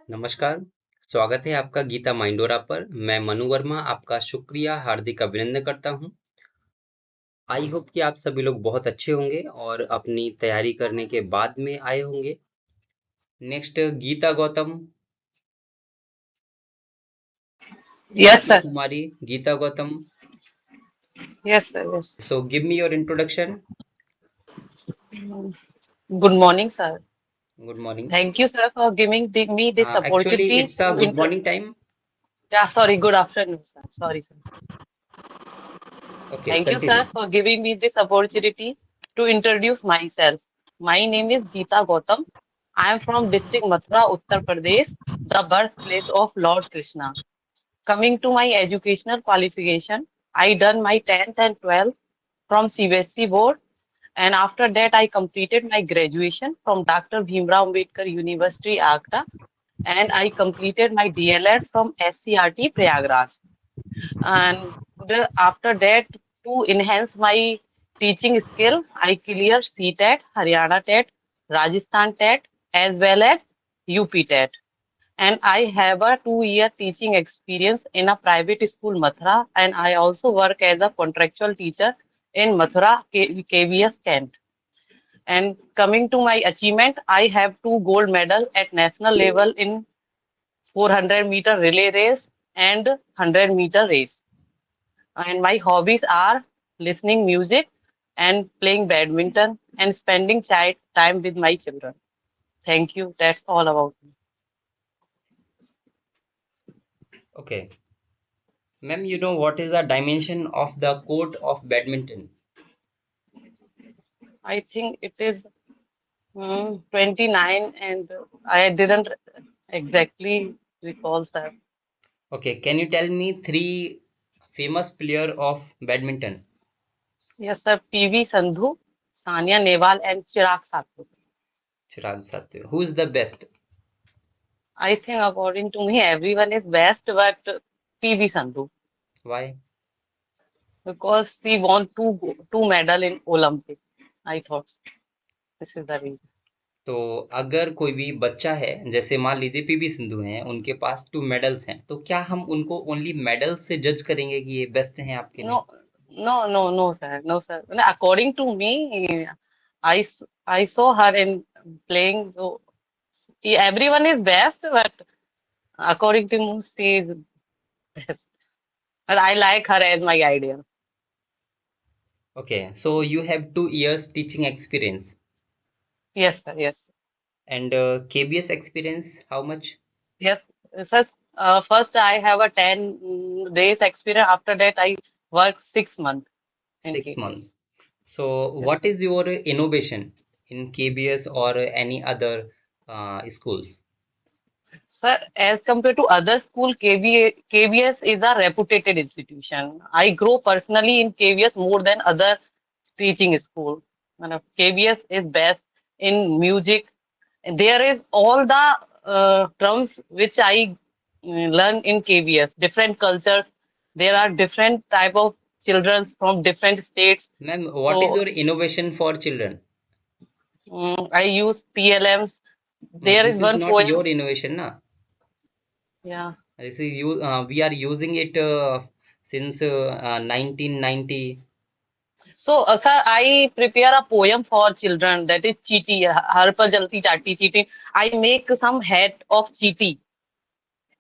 नमस्कार, स्वागत है आपका गीता माइंडोरा पर। मैं मनु वर्मा आपका शुक्रिया हार्दिक अभिनंदन करता हूं। आई होप कि आप सभी लोग बहुत अच्छे होंगे और अपनी तैयारी करने के बाद में आए होंगे। Next Geeta Gautam, Yes, Geeta sir. Kumari, Geeta Gautam. Yes, sir. Yes. So give me your introduction. Good morning, sir. Good morning. Thank you, sir, for giving me this Actually, opportunity it's a to good inter. morning time. Yeah, sorry. Good afternoon, sir. Sorry, sir. Okay, Thank you, sir, continue. for giving me this opportunity to introduce myself. My name is Geeta Gautam. I am from district Mathura, Uttar Pradesh, the birthplace of Lord Krishna. Coming to my educational qualification, I done my 10th and 12th from CBSE board, and after that I completed my graduation from Dr. Bhimrao Ambedkar University, Agra, and I completed my DLED from SCRT Prayagraj. And after that, to enhance my teaching skill, I clear CTET, Haryana TET, Rajasthan TET, as well as UP TET. And I have a 2 year teaching experience in a private school, Mathura, and I also work as a contractual teacher in Mathura KVS Kent. And coming to my achievement, I have 2 gold medal at national level in 400-meter relay race and 100-meter race. And my hobbies are listening music and playing badminton and spending time with my children. Thank you. That's all about me. Okay. Ma'am, you know what is the dimension of the court of badminton? I think it is 29, and I didn't exactly recall, sir. Okay, can you tell me three famous player of badminton? Yes, sir. PV Sandhu, Sania Nehwal, and Chirag Sathur. Chirag Satya. Who is the best? I think according to me, everyone is best, but PV Sandhu, Why? because she won two medal in Olympic. I thought this is the reason. तो अगर कोई भी बच्चा है, जैसे मान लीजिए PV Sindhu हैं, उनके पास 2 मेडल्स हैं, तो क्या हम उनको ओनली मेडल से जज करेंगे कि ये बेस्ट हैं आपके लिए? No, no, sir, no, sir. No, according to me, I saw her in playing. So everyone is best, but according to me, she is best. But I like her as my idol. Okay, so you have 2 years teaching experience Yes, sir. Yes, and KBS experience, how much? yes. Sir, first I have a 10 days experience. After that, I work 6 months in 6 KBS. months. So Yes, what sir. is your innovation in KBS or any other schools? Sir, as compared to other school, KBS is a reputed institution. I grow personally in KBS more than other teaching school. KBS is best in music. There is all the terms which I learn in KBS. Different cultures. There are different type of children from different states. Ma'am, what is So your innovation for children? I use TLMs. But There is this is one not poem. your innovation, na? Yeah. This is you. We are using it since 1990. So, sir, I prepare a poem for children that is Cheety, Har Par Jalti Chatti Cheety. I make some head of Cheety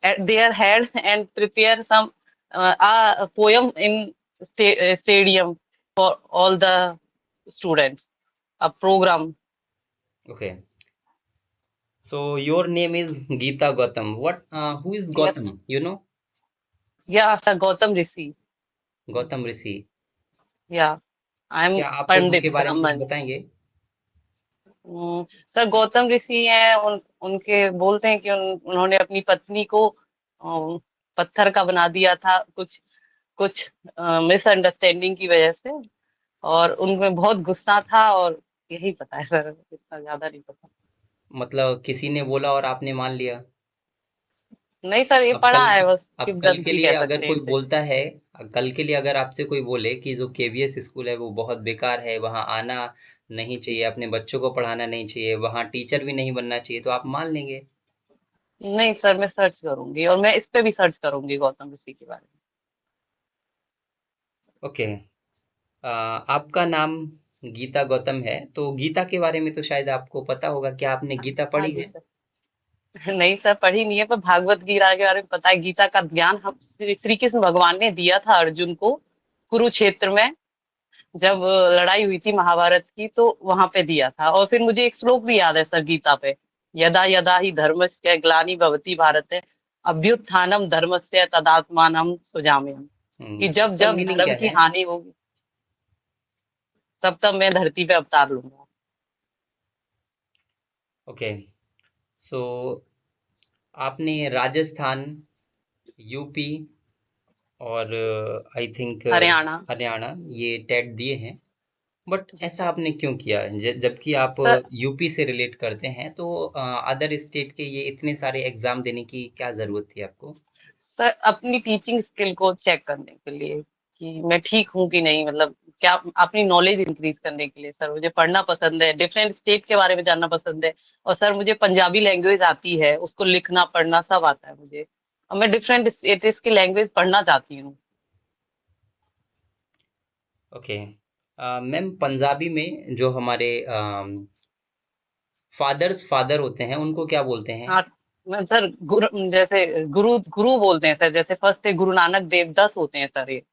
at their head and prepare some a poem in stadium for all the students. A program. Okay. So your name is Geeta Gautam. What? Who is Yes. Gautam? You know, Yeah, sir, Gautam Rishi. Gautam Rishi. Yeah, I'm क्या आप उनके Pandit बारे में कुछ Brahman. बताएंगे? Sir Gautam ऋषि हैं उनके बोलते हैं कि उन्होंने अपनी पत्नी को पत्थर का बना दिया था कुछ कुछ मिसअंडरस्टैंडिंग की वजह से और उनमें बहुत गुस्सा था और यही पता है सर इतना ज्यादा नहीं पता मतलब किसी ने बोला और आपने मान लिया? नहीं सर ये अब पढ़ा कल है बस अब कल के किवदंती लिए कह अगर सकते हैं कोई इसे बोलता है, कल के लिए अगर आपसे कोई बोले कि जो केवीएस स्कूल है वो बहुत बेकार है, वहाँ आना नहीं चाहिए, अपने बच्चों को पढ़ाना नहीं चाहिए, वहाँ टीचर भी नहीं बनना चाहिए, तो आप मान लेंगे? नहीं सर, मैं सर्च करूंगी और मैं इस पे भी सर्च करूंगी गौतम ऋषि के बारे ओके। आपका नाम गीता गौतम है, तो गीता के बारे में तो शायद आपको पता होगा। क्या आपने में। गीता हाँ पढ़ी जी है? सर। नहीं सर, पढ़ी नहीं है, पर भागवत गीता के बारे में पता है। गीता का ज्ञान हम श्री कृष्ण भगवान ने दिया था अर्जुन को कुरुक्षेत्र में, जब लड़ाई हुई थी महाभारत की, तो वहां पे दिया था। और फिर मुझे एक श्लोक भी याद है सर गीता पे, यदा यदा ही धर्मस्य ग्लानि भवति भारत अभ्युत्थानम धर्मस्य तदात्मानम सुजाम्यहम्। कि जब इसका जब मीनिंग धर्म क्या की है? हानि होगी, तब तब मैं धरती पे अवतार लूंगा। ओके। सो आपने राजस्थान, यूपी और आई थिंक हरियाणा। हरियाणा ये टेट दिए हैं। बट जी ऐसा सर। आपने क्यों किया? जबकि आप सर यूपी से रिलेट करते हैं, तो अदर स्टेट के ये इतने सारे एग्जाम देने की क्या जरूरत थी आपको? सर अपनी टीचिंग स्किल को चेक करने के लिए कि मैं ठीक हूँ कि नहीं, मतलब क्या, अपनी नॉलेज इंक्रीज करने के लिए सर। मुझे पढ़ना पसंद है, डिफरेंट स्टेट के बारे में जानना पसंद है। और सर मुझे पंजाबी लैंग्वेज आती है, उसको लिखना पढ़ना सब आता है मुझे। और मैं डिफरेंट स्टेट्स की लैंग्वेज पढ़ना चाहती हूँ। ओके। मैम, पंजाबी में जो हमारे फादर्स फादर होते हैं, उनको क्या बोलते हैं? हाँ। मैं सर गुरु, जैसे गुरु गुरु बोलते हैं सर। जैसे फर्स्ट थे गुरु नानक देव, 10 होते हैं सर ये।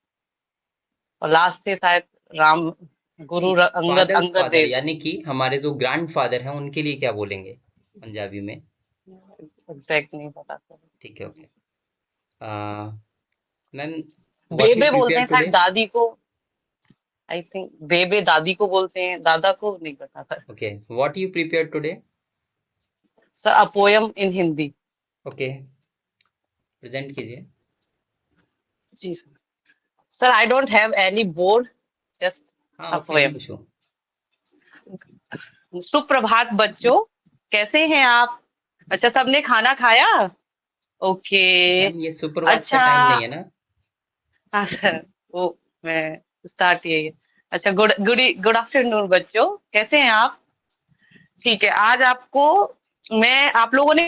और लास्ट थे शायद राम, नहीं, अंगद फादर्स अंगद फादर देव। यानी कि हमारे जो ग्रैंड फादर हैं, उनके लिए क्या बोलेंगे पंजाबी में? एग्जैक्ट नहीं पता सर। ठीक है, ओके। मैम, व्हाट यू बेबे बोलते प्रिपेयर हैं शायद टुडे? दादी को। आई थिंक बेबे दादी को बोलते हैं, दादा को नहीं पता था। Okay, what you prepare today? Sir a poem in Hindi. Okay, present कीजिए। जी sir. Sir I don't have any board, just हाँ, a okay, no poem. Issue. सुप्रभात बच्चों, कैसे हैं आप? अच्छा, सबने खाना खाया? ओके। मैम, ये सुप्रभात का अच्छा। टाइम नहीं है ना? हाँ सर, वो मैं स्टार्ट यही है। अच्छा, गुड गुड गुड आफ्टरनून बच्चों, कैसे हैं आप? ठीक है, आज आपको मैं, आप लोगों ने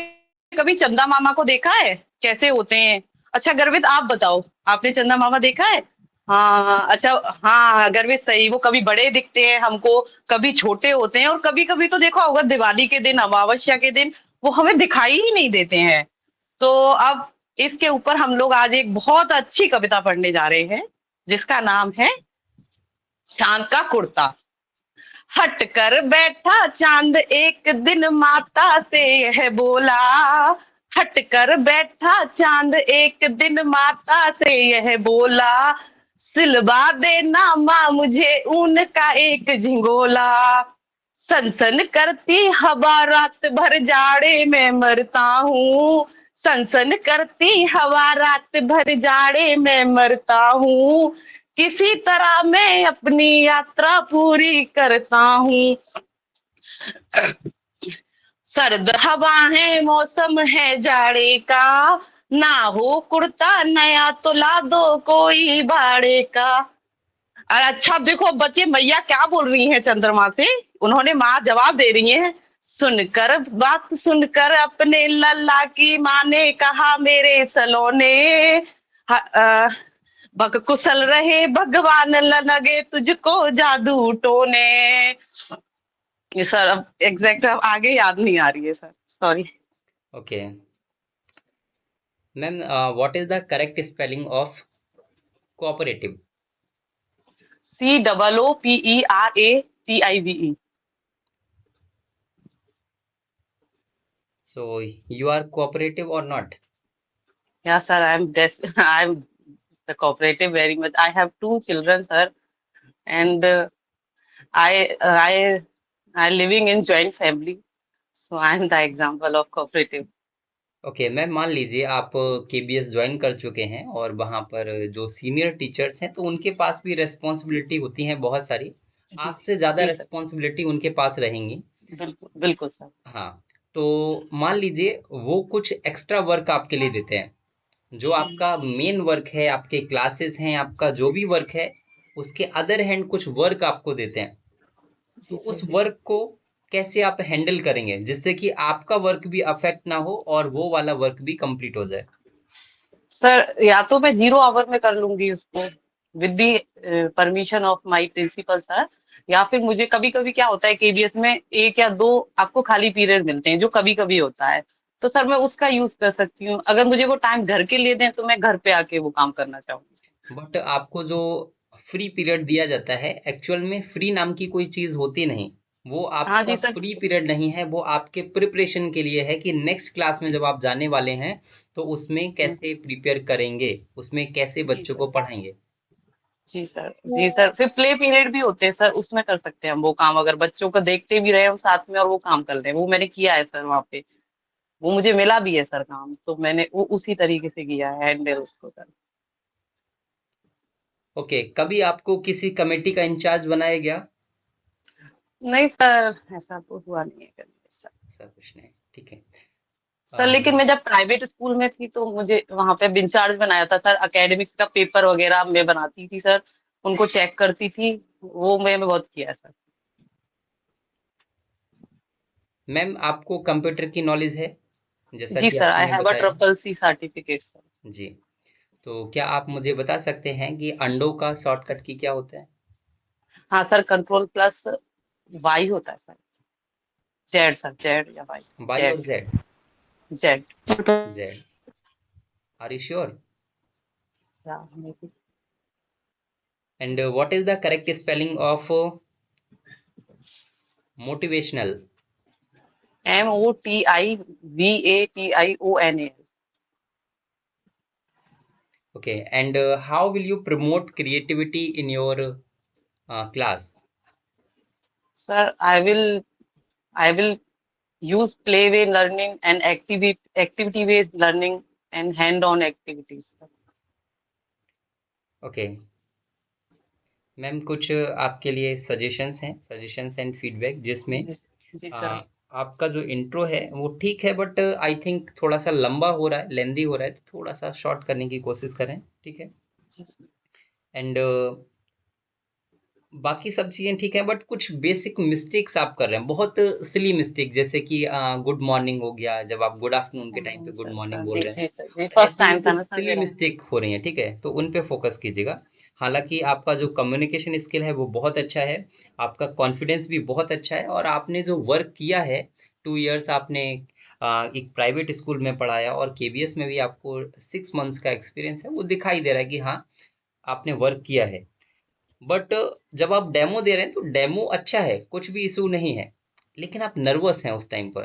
कभी चंदा मामा को देखा है कैसे होते हैं? अच्छा गर्वित आप बताओ, आपने चंदा मामा देखा है? हाँ अच्छा। हाँ गर्वित सही, वो कभी बड़े दिखते हैं हमको, कभी छोटे होते हैं, और कभी कभी तो देखो होगा दिवाली के दिन, अमावस्या के दिन वो हमें दिखाई ही नहीं देते हैं। तो अब इसके ऊपर हम लोग आज एक बहुत अच्छी कविता पढ़ने जा रहे हैं, जिसका नाम है चांद का कुर्ता। हट कर बैठा चांद एक दिन माता से यह बोला, हट कर बैठा चांद एक दिन माता से यह बोला, सिलवा देना माँ मुझे ऊन का एक झिंगोला। सनसन करती हवा रात भर जाड़े में मरता हूँ, सनसन करती हवा रात भर जाड़े में मरता हूँ, किसी तरह मैं अपनी यात्रा पूरी करता हूँ। सर्द हवाएं मौसम है जाड़े का, ना हो कुर्ता नया तो ला दो कोई भाड़े का। और अच्छा अब देखो बच्चे मैया क्या बोल रही हैं चंद्रमा से, उन्होंने माँ जवाब दे रही है, सुनकर बात सुनकर अपने लल्ला की माँ ने कहा मेरे सलोने, बग कुशल रहे भगवान लगे तुझको जादू टोने। ये सर अब एग्जैक्ट अब आगे याद नहीं आ रही है sir, sorry. Okay. Ma'am, what is the correct spelling of cooperative? COOPERATIVE। So you are cooperative और not? Yeah sir, I'm the cooperative very much. I have two children sir, and I living in joint family, so I'm the example of cooperative. Okay ma'am, मान लीजिए आप KBS join कर चुके हैं और वहाँ पर जो सीनियर टीचर्स हैं, तो उनके पास भी रेस्पॉन्सिबिलिटी होती हैं बहुत सारी। जी। आपसे ज़्यादा जी सर। रेस्पॉन्सिबिलिटी उनके पास रहेंगी। बिल्कुल बिल्कुल सर। हाँ, तो मान लीजिए वो कुछ एक्स्ट्रा वर्क आपके लिए देते हैं। जो आपका मेन वर्क है, आपके क्लासेस हैं, आपका जो भी वर्क है, उसके अदर हैंड कुछ वर्क आपको देते हैं। तो जी सर। उस जी सर। वर्क को कैसे आप हैंडल करेंगे जिससे कि आपका वर्क भी अफेक्ट ना हो और वो वाला वर्क भी कंप्लीट हो जाए? सर या तो मैं 0 आवर में कर लूंगी उसको with the permission of my principal sir, या फिर मुझे कभी कभी क्या होता है केबीएस में 1 या 2 आपको खाली पीरियड मिलते हैं जो कभी कभी होता है, तो सर मैं उसका यूज कर सकती हूँ। अगर मुझे वो टाइम घर के लिए दें तो मैं घर पे आके वो काम करना चाहूंगी। बट आपको जो फ्री पीरियड दिया जाता है, एक्चुअल में फ्री नाम की कोई चीज होती नहीं। वो हाँ आपका जी सर। फ्री पीरियड नहीं है, वो आपके प्रिपरेशन के लिए है कि नेक्स्ट क्लास में जब आप जाने वाले हैं तो उसमें हम्म, कैसे प्रिपेयर करेंगे, उसमें कैसे जी बच्चों सर। को पढ़ाएंगे। जी सर। जी सर, फिर प्ले पीरियड भी होते हैं सर, उसमें कर सकते हैं हम वो काम, अगर बच्चों को देखते भी रहे हम साथ में और वो काम कर रहे हैं, वो मैंने किया है सर वहाँ पे। वो मुझे मिला भी है सर काम, तो मैंने वो उसी तरीके से किया है हैंडल उसको सर। ओके, कभी आपको किसी कमेटी का इंचार्ज बनाया गया? नहीं सर, ऐसा तो हुआ नहीं है कभी सर। ऐसा कुछ नहीं, ठीक है। सर लेकिन मैं जब प्राइवेट स्कूल में थी तो मुझे वहां पे इंचार्ज बनाया था सर, एकेडमिक्स का पेपर वगैरह मैं बनाती थी सर, उनको चेक करती थी, वो मैंने बहुत किया है सर। मैम, आपको कंप्यूटर की नॉलेज है जैसा जी कि सर, आई आपने हैव अ बताया? Triple C certificate sir. जी। तो क्या आप मुझे बता सकते हैं कि अंडों का शॉर्टकट की क्या होता है? हाँ सर, कंट्रोल प्लस वाई होता है सर। जेड सर, जेड या वाई। वाई और Z. Z? Z. Z. Are you sure? या maybe. And what is the correct spelling of motivational? MOTIVATIONAL। Okay, and how will you promote creativity in your class? Sir I will use play way learning and activity based learning and hand on activities। Okay ma'am, कुछ आपके लिए suggestions हैं, suggestions and feedback, जिसमें जी। जी sir. uh, आपका जो intro है वो ठीक है, बट आई थिंक थोड़ा सा लंबा हो रहा है, लेंदी हो रहा है, तो थोड़ा सा शॉर्ट करने की कोशिश करें, ठीक है? जी सर। एंड बाकी सब चीजें ठीक है, बट कुछ बेसिक मिस्टेक्स आप कर रहे हैं, बहुत सिली मिस्टेक, जैसे कि गुड मॉर्निंग हो गया, जब आप गुड आफ्टरनून के टाइम पे गुड सर मॉर्निंग सर बोल जी रहे हैं। जी सर, ये तो फर्स्ट ऐसी ही टाइम था कुछ ना सर सिली मेरा। मिस्टेक हो रही हैं, ठीक है, तो उन पे फोकस कीजिएगा। हालांकि आपका जो कम्युनिकेशन स्किल है वो बहुत अच्छा है, आपका कॉन्फिडेंस भी बहुत अच्छा है, और आपने जो वर्क किया है, 2 इयर्स आपने एक प्राइवेट स्कूल में पढ़ाया, और केबीएस में भी आपको 6 मंथ्स का एक्सपीरियंस है, वो दिखाई दे रहा है कि हाँ, आपने वर्क किया है। बट जब आप डेमो दे रहे हैं तो डेमो अच्छा है, कुछ भी इशू नहीं है, लेकिन आप नर्वस हैं उस टाइम पर।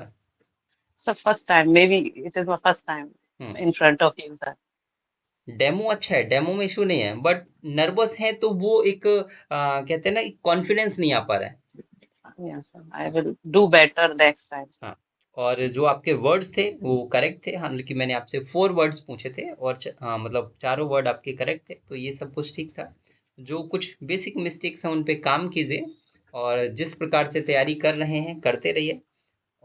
Sir first time, may be it is my first time hmm. In front of you sir. Demo अच्छा है, डेमो में इशू नहीं है, बट नर्वस है तो वो एक कहते हैं ना, कॉन्फिडेंस नहीं आ पा रहा है। Yes sir, I will do better next time. हाँ, और जो आपके वर्ड्स थे वो करेक्ट थे, हालांकि मैंने आपसे 4 वर्ड्स पूछे थे, और मतलब चारों वर्ड आपके करेक्ट थे, तो ये सब कुछ ठीक था। जो कुछ बेसिक मिस्टेक्स हैं उन पे काम कीजिए, और जिस प्रकार से तैयारी कर रहे हैं करते रहिए।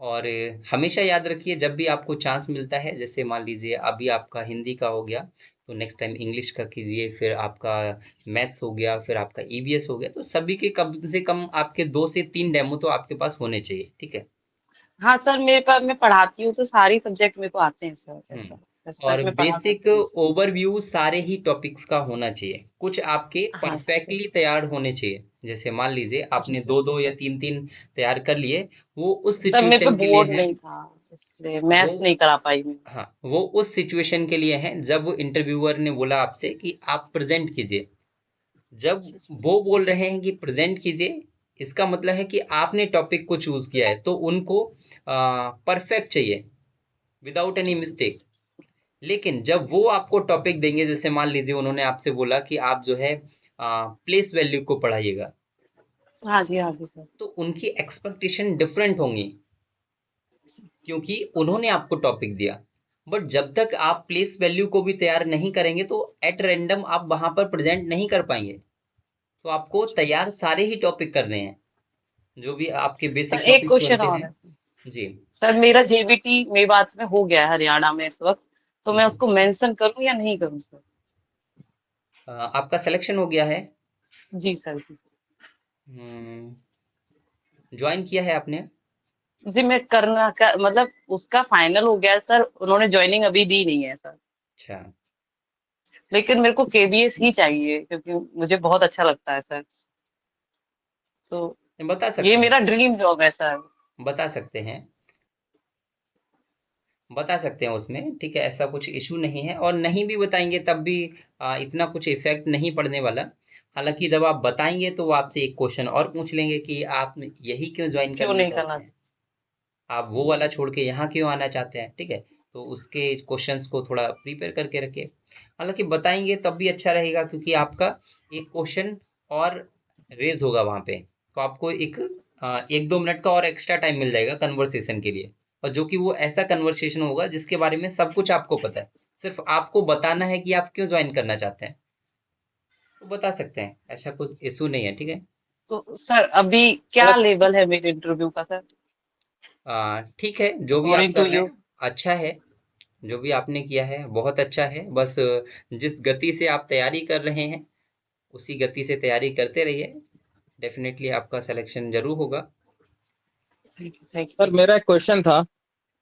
और हमेशा याद रखिए, जब भी आपको चांस मिलता है, जैसे मान लीजिए अभी आपका हिंदी का हो गया, तो नेक्स्ट टाइम इंग्लिश का कीजिए, फिर आपका मैथ्स हो गया, फिर आपका ईवीएस हो गया, तो सभी के कम से कम आपके 2 से 3 डेमो तो आपके पास होने चाहिए, ठीक है? हाँ सर, मेरे पास मैं पढ़ाती हूँ तो सारी सब्जेक्ट मेरे को आते हैं सर, हम्म। ऐसा ऐसा और मैं पढ़ा बेसिक सकती हूँ सर। ओवरव्यू सारे ही टॉपिक्स का होना चाहिए, कुछ आपके हाँ सर। परफेक्टली तैयार होने चाहिए। जैसे मान लीजिए जी आपने सर। दो जी दो या सर। तीन तीन तैयार कर लिए, वो उस सर मेरे पे सिचुएशन के लिए बोर्ड हैं। नहीं था, इसलिए वो मैथ्स नहीं करा पाई मैं। हाँ, वो उस सिचुएशन के लिए हैं जब इंटरव्यूअर ने बोला आपसे कि आप प्रेजेंट कीजिए। जब जी सर। वो बोल रहे हैं कि प्रेजेंट कीजिए, इसका मतलब है कि आपने टॉपिक को चूज किया है, तो उनको परफेक्ट चाहिए, विदाउट एनी जी सर। जी मिस्टेक। सर। लेकिन जब जी वो सर। आपको टॉपिक देंगे, जैसे मान लीजिए उन्होंने आपसे बोला कि आप जो है प्लेस वैल्यू को पढ़ाइएगा, हाँ जी, हाँ जी सर। तो उनकी एक्सपेक्टेशन डिफरेंट होंगी, क्योंकि उन्होंने आपको टॉपिक दिया। बट जब तक आप प्लेस वैल्यू को भी तैयार नहीं करेंगे, तो एट रैंडम आप वहां पर प्रेजेंट नहीं कर पाएंगे। तो आपको तैयार सारे ही टॉपिक करने हैं, जो भी आपके सर बेसिक एक टॉपिक्स क्वेश्चन बनते और हैं। है जी। सर, मेरा जेबीटी मेवात में हो गया है हरियाणा में इस वक्त, तो मैं जी। उसको मेंशन करूं या नहीं करूं सर? आपका सिलेक्शन हो गया है? जी सर। जी सर। ज्वाइन किया है आपने? जी मैं मतलब उसका फाइनल हो गया सर, उन्होंने ज्वाइनिंग अभी दी नहीं है सर। अच्छा, लेकिन मेरे को केबीएस ही चाहिए क्योंकि मुझे बहुत अच्छा लगता है सर। तो बता ये सकते हैं, मेरा ड्रीम जॉब है सर। बता सकते हैं, बता सकते हैं उसमें, ठीक है, ऐसा कुछ इशू नहीं है, और नहीं भी बताएंगे तब भी इतना कुछ इफेक्ट नहीं पड़ने वाला। हालांकि जब आप बताएंगे तो वो आपसे एक क्वेश्चन और पूछ लेंगे कि आप यही क्यों ज्वाइन क्यों करना नहीं चाहते करना? हैं, आप वो वाला छोड़ के यहाँ क्यों आना चाहते हैं, ठीक है। तो उसके क्वेश्चंस को थोड़ा प्रिपेयर करके रखिए। हालांकि बताएंगे तब भी अच्छा रहेगा, क्योंकि आपका एक क्वेश्चन और रेज होगा वहां पे, तो आपको एक दो मिनट का और एक्स्ट्रा टाइम मिल जाएगा कन्वर्सेशन के लिए, और जो कि वो ऐसा कन्वर्सेशन होगा जिसके बारे में सब कुछ आपको पता है, सिर्फ आपको बताना है कि आप क्यों ज्वाइन करना चाहते हैं। तो बता सकते हैं, ऐसा कुछ इशू नहीं है, ठीक है। तो सर अभी क्या लेवल है मेरे इंटरव्यू का सर, ठीक है, जो भी आप अकॉर्डिंग टू कर रहे यू? हैं अच्छा है, जो भी आपने किया है बहुत अच्छा है। बस जिस गति से आप तैयारी कर रहे हैं उसी गति से तैयारी करते रहिए, डेफिनेटली आपका सिलेक्शन जरूर होगा। Thank you, thank sir you. मेरा एक क्वेश्चन था,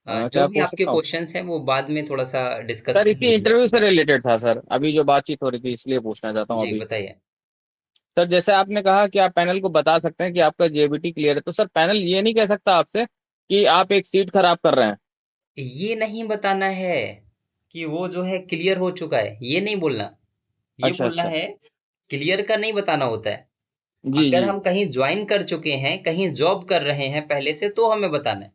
जो क्या भी पूछ आपके सकता हूँ? क्वेश्चंस हैं वो बाद में थोड़ा सा डिस्कस सर कर इसी लीजिएगा, इंटरव्यू ठीक से है। रिलेटेड था सर, अभी जो बातचीत हो रही थी इसलिए पूछना चाहता हूँ जी अभी। बताइए। सर जैसे आपने कहा कि आप पैनल को बता सकते हैं कि आपका जेबीटी क्लियर है, तो सर पैनल ये नहीं कह सकता आपसे कि आप एक सीट खराब कर रहे हैं? ये नहीं बताना है कि वो जो है क्लियर हो चुका है, ये नहीं बोलना। ये अच्छा बोलना अच्छा। है, क्लियर का नहीं बताना होता है। जी अगर जी। हम कहीं ज्वाइन कर चुके हैं, कहीं जॉब कर रहे हैं पहले से, तो हमें बताना है।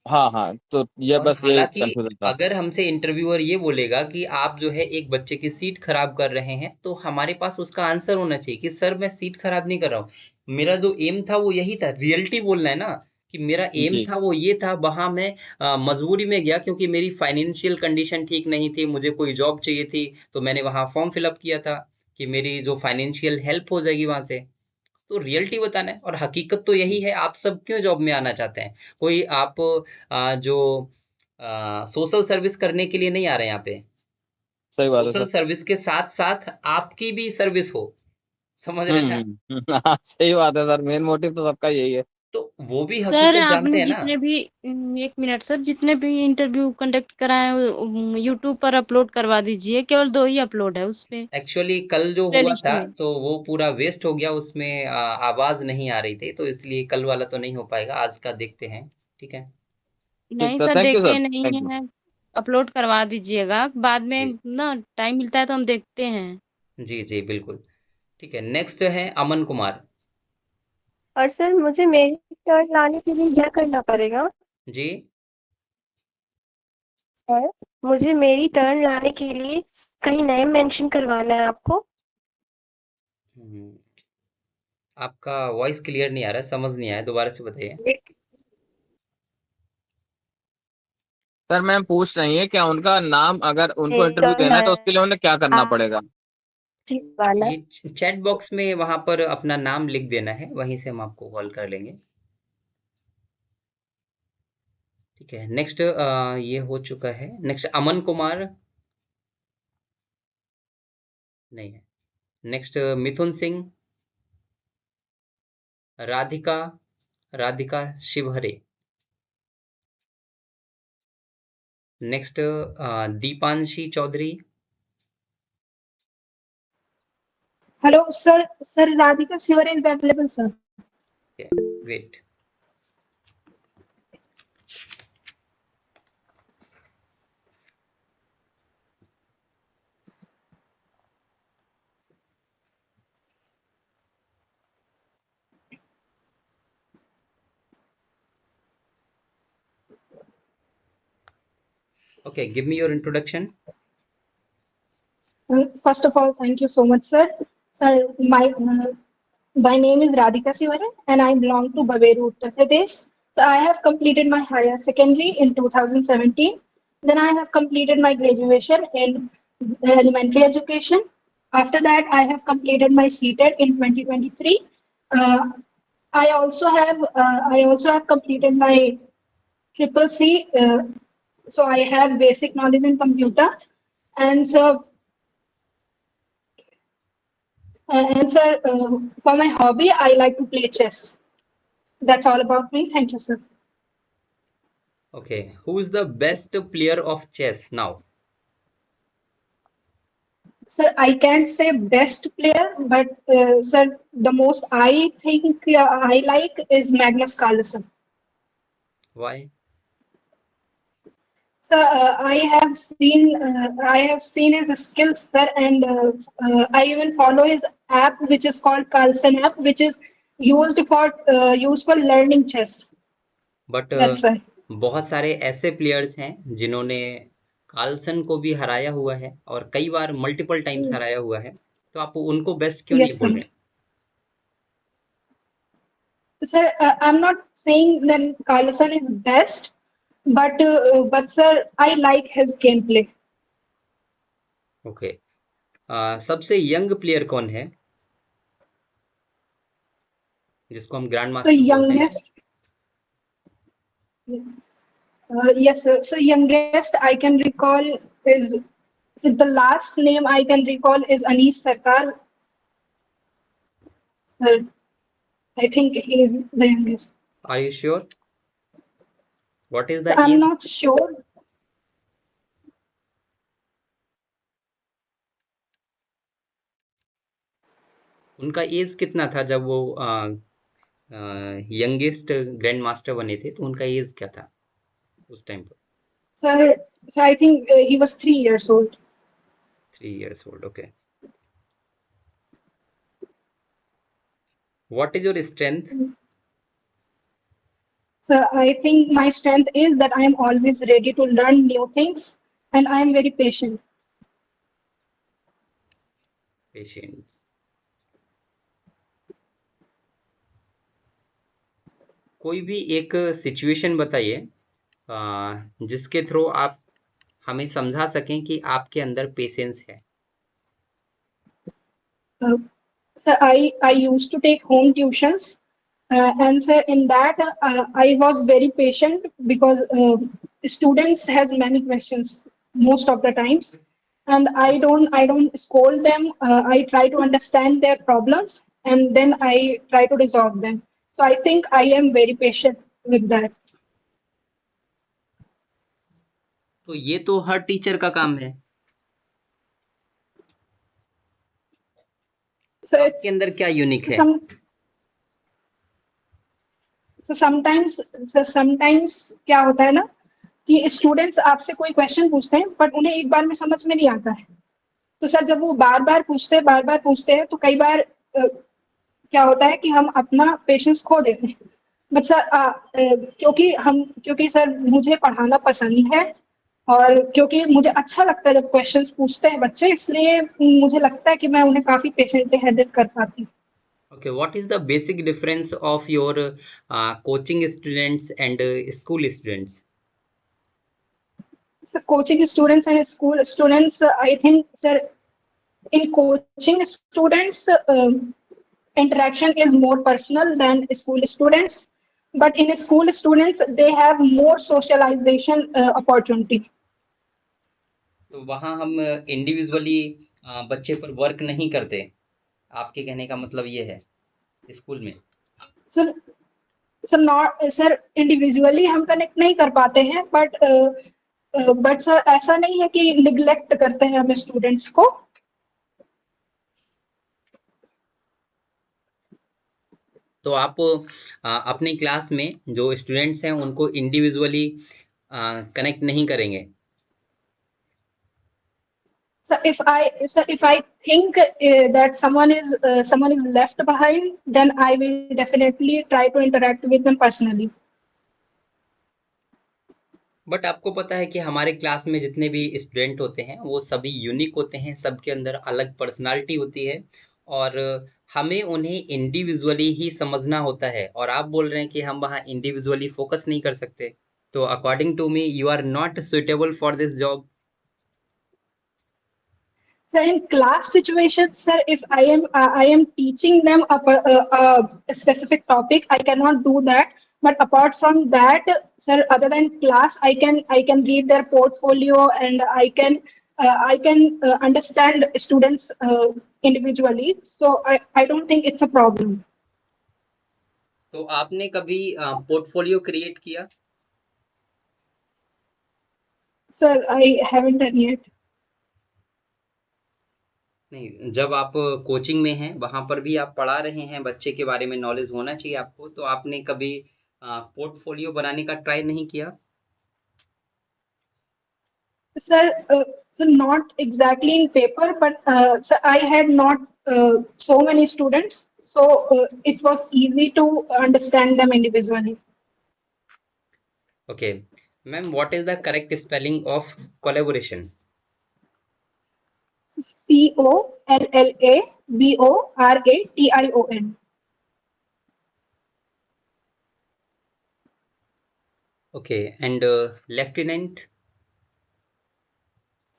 हाँ हाँ, तो ये और बस ये हालांकि कंफ्यूजन था। अगर हमसे इंटरव्यूअर ये बोलेगा कि आप जो है एक बच्चे की सीट खराब कर रहे हैं, तो हमारे पास उसका आंसर होना चाहिए कि सर मैं सीट खराब नहीं कर रहा हूँ, मेरा जो एम था वो यही था। रियलिटी बोलना है ना, कि मेरा एम जी। था वो ये था, वहां मैं मजबूरी में गया क्योंकि मेरी फाइनेंशियल कंडीशन ठीक नहीं थी, मुझे कोई जॉब चाहिए थी, तो मैंने वहां फॉर्म फिलअप किया था कि मेरी जो फाइनेंशियल हेल्प हो जाएगी वहां से। तो रियलिटी बताना है, और हकीकत तो यही है, आप सब क्यों जॉब में आना चाहते हैं। कोई आप जो सोशल सर्विस करने के लिए नहीं आ रहे हैं यहाँ पे, सही बात है सोशल सर। सर्विस के साथ साथ आपकी भी सर्विस हो, समझ रहे हैं आप। हाँ, सही बात है सर, मेन मोटिव तो सबका यही है। तो वो भी सर हकीकत जानते आपने हैं ना। जितने भी एक मिनट सर, जितने भी इंटरव्यू कंडक्ट कराए यूट्यूब पर अपलोड करवा दीजिए, केवल 2 ही अपलोड है उस पे एक्चुअली कल जो हुआ प्लेलिस्ट था में। तो वो पूरा वेस्ट हो गया, उसमें आवाज नहीं आ रही थी, तो इसलिए कल वाला तो नहीं हो पाएगा, आज का देखते हैं, ठीक है। ठीक नहीं सर, सर, थैंक यू देखते सर, थैंक नहीं यू। है, अपलोड करवा दीजिएगा बाद जी में ना, टाइम मिलता है तो हम देखते हैं। जी जी बिल्कुल। ठीक है, नेक्स्ट है अमन कुमार। और सर मुझे मेरी टर्न लाने के लिए क्या करना पड़ेगा? जी, सर मुझे मेरी टर्न लाने के लिए कहीं नेम मेंशन करवाना है आपको? हम्म, आपका वॉइस क्लियर नहीं आ रहा है, समझ नहीं आया, दोबारा से बताइए। सर मैम पूछ रही है क्या उनका नाम, अगर उनको मेरी इंटरव्यू टर्न देना है तो उसके लिए उन्हें क्या करना पड़ेगा? करवाना है। ये चैट बॉक्स में वहां पर अपना नाम लिख देना है, वहीं से हम आपको कॉल कर लेंगे। ठीक है, नेक्स्ट ये हो चुका है, नेक्स्ट अमन कुमार नहीं है। Next Mithun Singh, Radhika, Radhika Shivhare. Next Deepanshi Chaudhary. Hello, sir. Sir, Radhika Shiva is available, sir. Wait, okay, give me your introduction. First of all, thank you so much, sir. Sir, my name is Radhika Shiva and I belong to Baberu, Uttar Pradesh. So I have completed my higher secondary in 2017. Then I have completed my graduation in elementary education. After that, I have completed my CTET in 2023. Uh, I also have completed my triple C. So I have basic knowledge in computer. And so, for my hobby, I like to play chess. That's all about me. Thank you, sir. Okay, who is the best player of chess now? Sir, I can't say best player, but sir, the most I think I like is Magnus Carlsen. Why? So I have seen his skills, sir, and I even follow his app, which is called Carlsen app, which is used for learning chess. But That's why. बहुत सारे ऐसे players हैं जिन्होंने Carlsen को भी हराया हुआ है और कई बार मल्टीपल टाइम्स हराया हुआ है, तो आप उनको बेस्ट क्यों नहीं Yes, बोल sir. रहे? Sir, I'm not saying that Carlsen is best, but sir, I like his gameplay. Okay, सबसे यंग प्लेयर कौन है जिसको हम ग्रैंड So मास्टर बोलते हैं? youngest, yes, sir. So youngest I can recall is so the last name I can recall is Anish Sarkar. Sir, I think he is the youngest. Are you sure? What is So the I'm age? not sure. उनका age कितना था जब वो youngest grand master बने थे, तो उनका as क्या था उस टाइम पर? Sir, so I think he was 3 years old. 3 years old. Okay. What is your strength? So I think my strength is that I am always ready to learn new things and I am very patient. Patience. कोई भी एक situation बताइए जिसके through आप हमें समझा सकें कि आपके अंदर पेशेंस है. Uh, so I used to take home tuitions, and so in that I was very patient because students has many questions most of the times, and I don't scold them. I try to understand their problems and then I try to resolve them. So I think I am very patient with that. तो ये तो हर teacher का काम है. So आपके it's अंदर क्या unique है? some so sometimes क्या होता है ना कि स्टूडेंट्स आपसे कोई क्वेश्चन पूछते हैं बट उन्हें एक बार में समझ में नहीं आता है. तो सर जब वो बार बार पूछते हैं तो कई बार क्या होता है कि हम अपना पेशेंस खो देते हैं. बट सर क्योंकि सर मुझे पढ़ाना पसंद है और क्योंकि मुझे अच्छा लगता है जब क्वेश्चंस पूछते हैं बच्चे, इसलिए मुझे लगता है कि मैं उन्हें काफी पेशेंटली हैंडल कर पाती हूँ. Okay, what is the basic difference of your coaching students and school students? So coaching students and school students, I think, sir, in coaching students, interaction is more personal than school students. But in school students, they have more socialization opportunity. तो वहाँ हम individually बच्चे पर work नहीं करते. आपके कहने का मतलब ये है स्कूल में? So, सर इंडिविजुअली हम कनेक्ट नहीं कर पाते हैं बट सर ऐसा नहीं है कि निग्लेक्ट करते हैं हम स्टूडेंट्स को. तो आप अपनी क्लास में जो स्टूडेंट्स हैं उनको इंडिविजुअली कनेक्ट नहीं करेंगे? So if I think that someone is left behind, then I will definitely try to interact with them personally. But आपको पता है कि हमारे क्लास में जितने भी स्टूडेंट होते हैं वो सभी यूनिक होते हैं, सबके अंदर अलग पर्सनालिटी होती है और हमें उन्हें इंडिविजुअली ही समझना होता है, और आप बोल रहे हैं कि हम वहाँ इंडिविजुअली फोकस नहीं कर सकते. तो according to me you are not suitable for this job. So in class situations, sir, if I am teaching them a specific topic, I cannot do that. But apart from that, sir, other than class, I can read their portfolio and I can understand students individually. So I don't think it's a problem. तो आपने कभी portfolio create किया? Sir, I haven't done yet. नहीं, जब आप coaching में हैं वहां पर भी आप पढ़ा रहे हैं, बच्चे के बारे में नॉलेज होना चाहिए आपको, तो आपने कभी पोर्टफोलियो बनाने का ट्राई नहीं किया? Sir, so not exactly in paper, but sir, I had not so many students, so it was easy to understand them individually. Okay ma'am, what is the correct spelling of collaboration? COLLABORATION. Okay, and lieutenant?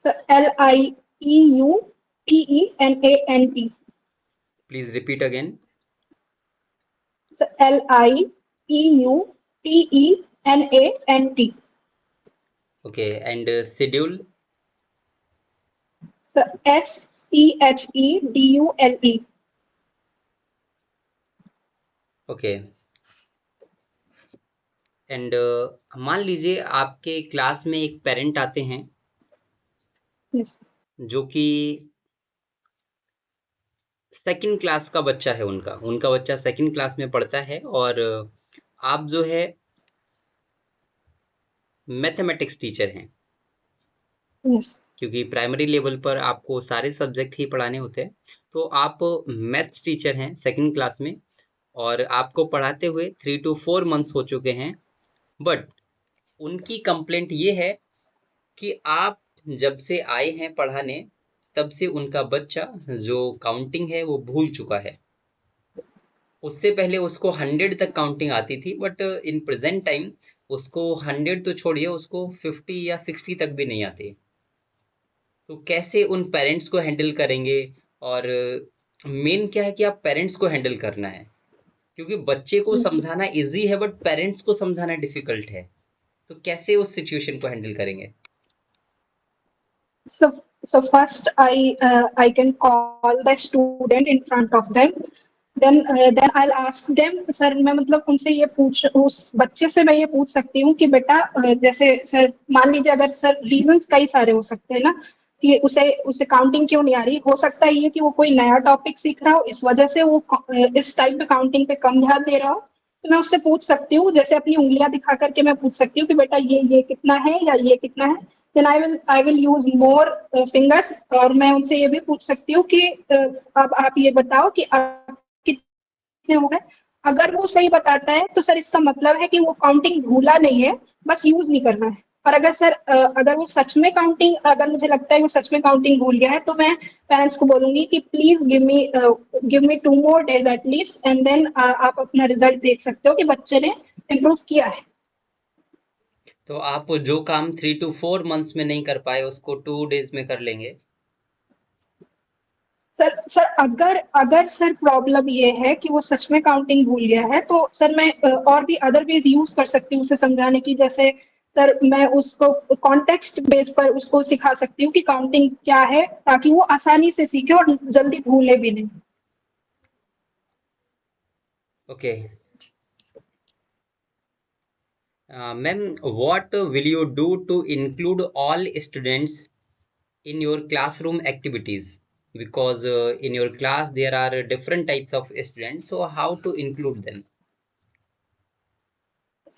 So LIEUTENANT. Please repeat again. So LIEUTENANT. Okay, and schedule? So SCHEDULE. Okay, and मान लीजिए आपके class में एक parent आते हैं Yes. जो कि second class का बच्चा है, उनका बच्चा सेकंड क्लास में पढ़ता है, और आप जो है मैथमेटिक्स टीचर हैं, Yes. क्योंकि प्राइमरी लेवल पर आपको सारे सब्जेक्ट ही पढ़ाने होते हैं, तो आप मैथ्स टीचर हैं सेकंड क्लास में, और आपको पढ़ाते हुए 3 to 4 मंथ्स हो चुके हैं, बट उनकी कंप्लेंट ये है कि आप जब से आए हैं पढ़ाने तब से उनका बच्चा जो काउंटिंग है वो भूल चुका है। उससे पहले उसको 100 तक काउंटिंग आती थी, बट इन प्रेजेंट टाइम उसको 100 तो छोड़िए, उसको 50 या 60 तक भी नहीं आते। तो कैसे उन पेरेंट्स को हैंडल करेंगे? और मेन क्या है कि आप पेरेंट्स को हैंडल करना है, क्योंकि बच्चे को समझाना इजी है बट पेरेंट्स को समझाना डिफिकल्ट है। तो कैसे उस सिचुएशन को हैंडल करेंगे? So first I can call the student in front of them. Then I'll ask them. Sir मैं मतलब उनसे ये उस बच्चे से मैं ये पूछ सकती हूँ कि बेटा जैसे सर मान लीजिए अगर सर रीजंस कई सारे हो सकते हैं ना कि उसे काउंटिंग क्यों नहीं आ रही। हो सकता है ये कि वो कोई नया टॉपिक सीख रहा हो, इस वजह से वो इस टाइप पे काउंटिंग पे कम ध्यान दे रहा हो। तो मैं उससे पूछ सकती हूँ, जैसे अपनी उंगलियां दिखा करके मैं पूछ सकती हूँ कि बेटा ये कितना है या ये कितना है। Then I will use more fingers. और मैं उनसे ये भी पूछ सकती हूँ कि अब आप ये बताओ कि आप कितने हो गए। अगर वो सही बताता है तो सर इसका मतलब है कि वो काउंटिंग भूला नहीं है, बस यूज नहीं करना है। और अगर सर अगर वो सच में काउंटिंग, अगर मुझे लगता है वो सच में काउंटिंग भूल गया है, तो मैं पेरेंट्स को बोलूंगी कि please give me 2 more days at least, and then आप अपना रिजल्ट देख सकते हो कि बच्चे ने इम्प्रूव किया है। तो आप जो काम 3 to 4 मंथ्स में नहीं कर पाए उसको 2 डेज में कर लेंगे? सर अगर सर प्रॉब्लम ये है कि वो सच में काउंटिंग भूल गया है, तो सर मैं और भी अदर वेज यूज कर सकती हूँ उसे समझाने की। जैसे सर मैं उसको कॉन्टेक्स्ट बेस पर उसको सिखा सकती हूँ कि काउंटिंग क्या है, ताकि वो आसानी से सीखे और जल्दी भूले भी नहीं। Okay ma'am, what will you do to include all students in your classroom activities, because in your class there are different types of students, so how to include them?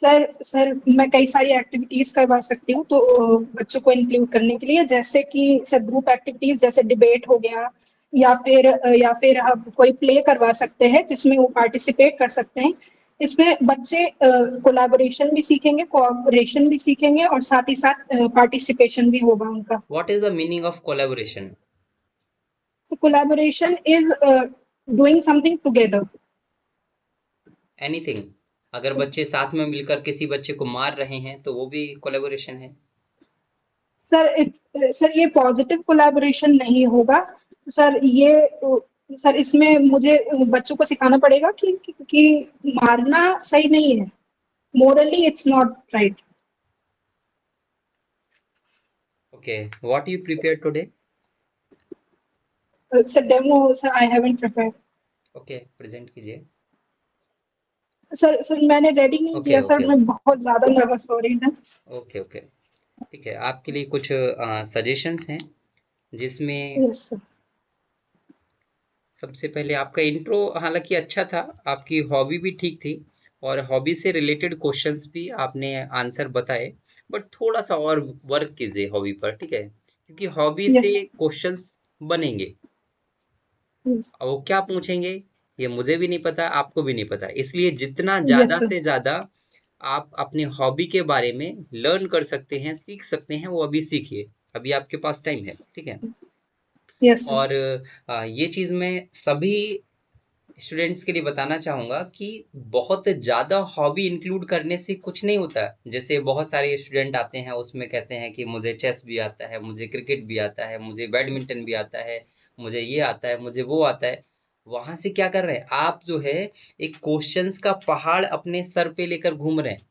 Sir मैं कई सारी एक्टिविटीज करवा सकती हूँ तो बच्चों को include करने के लिए, जैसे कि सर ग्रुप एक्टिविटीज जैसे डिबेट हो गया, या फिर आप कोई प्ले करवा सकते हैं जिसमें वो पार्टिसिपेट कर सकते हैं। इसमें बच्चे कोलैबोरेशन भी सीखेंगे, कोऑपरेशन भी सीखेंगे, और साथ ही साथ पार्टिसिपेशन भी होगा उनका। What is the meaning of collaboration? Collaboration is doing something together. Anything? अगर बच्चे साथ में मिलकर किसी बच्चे को मार रहे हैं तो वो भी कोलैबोरेशन है? सर ये पॉजिटिव कोलैबोरेशन नहीं होगा। तो सर इसमें मुझे बच्चों को सिखाना पड़ेगा कि मारना सही नहीं है, morally it's not right. Okay, what you prepared today? Sir demo sir I haven't prepared. Okay, present कीजिए। सर मैंने रेडी नहीं Okay, किया सर, okay, मैं बहुत ज्यादा नर्वस हो रही हूँ। okay, okay. ठीक है, आपके लिए कुछ सजेशंस हैं जिसमें यस सर। सबसे पहले आपका इंट्रो हालांकि अच्छा था, आपकी हॉबी भी ठीक थी और हॉबी से रिलेटेड क्वेश्चंस भी आपने आंसर बताए, बट थोड़ा सा और वर्क कीजिए हॉबी पर, ठीक है, क्योंकि हॉबी यस से क्वेश्चंस बनेंगे। यस अब वो क्या पूछेंगे ये मुझे भी नहीं पता, आपको भी नहीं पता, इसलिए जितना यस ज्यादा सर। से ज्यादा आप अपने हॉबी के बारे में लर्न कर सकते हैं, सीख सकते हैं, वो अभी सीखिए, अभी आपके पास टाइम है, ठीक है। Yes sir. और ये चीज मैं सभी स्टूडेंट्स के लिए बताना चाहूंगा कि बहुत ज्यादा हॉबी इंक्लूड करने से कुछ नहीं होता। जैसे बहुत सारे स्टूडेंट आते हैं, उसमें कहते हैं कि मुझे चेस भी आता है, मुझे क्रिकेट भी आता है, मुझे बैडमिंटन भी आता है, मुझे ये आता है, मुझे वो आता है। वहां से क्या कर रहे हैं आप, जो है एक क्वेश्चंस का पहाड़ अपने सर पे लेकर घूम रहे हैं,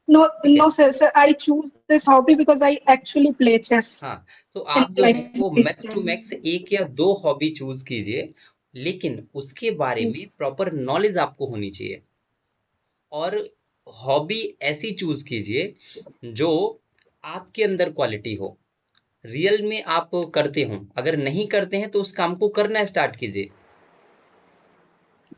No, ठीक है। no, sir. Sir, I choose this hobby because I actually play chess हाँ, तो in आप जो my है वो free max to time. Max एक या दो हॉबी चूज कीजिए, लेकिन उसके बारे में Yes. प्रॉपर नॉलेज आपको होनी चाहिए। और हॉबी ऐसी चूज कीजिए जो आपके अंदर क्वालिटी हो, रियल में आप करते हो, अगर नहीं करते हैं तो उस काम को करना स्टार्ट कीजिए,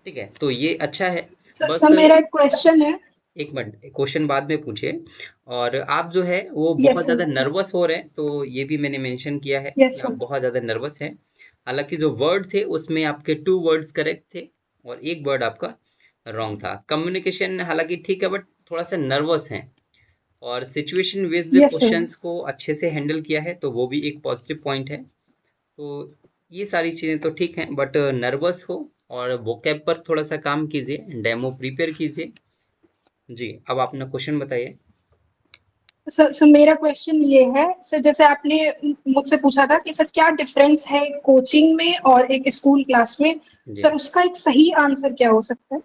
ठीक है, तो ये अच्छा है। बस सर मेरा एक क्वेश्चन है। एक मिनट, क्वेश्चन बाद में पूछे। और आप जो है वो बहुत यस ज्यादा सर। नर्वस हो रहे हैं, तो ये भी मैंने मेंशन किया है कि यस आप सर। बहुत ज्यादा नर्वस हैं। हालांकि जो वर्ड थे उसमें आपके 2 वर्ड्स करेक्ट थे और एक वर्ड आपका रॉन्ग था। कम्युनिकेशन हालांकि ठीक है, बट थोड़ा सा नर्वस हैं। और situation based yes sir. Questions को अच्छे से हैंडल किया है, तो वो भी एक पॉजिटिव पॉइंट है। तो ये सारी चीजें तो ठीक हैं, बट नर्वस हो और वोकैब पर थोड़ा सा काम कीजिए, डेमो प्रिपेयर कीजिए। जी, अब अपना क्वेश्चन बताइए। सर मेरा क्वेश्चन ये है सर, जैसे आपने मुझसे पूछा था कि सर क्या डिफरेंस है कोचिंग में और एक स्कूल क्लास में, जी, सर उसका एक सही आंसर क्या हो सकता है?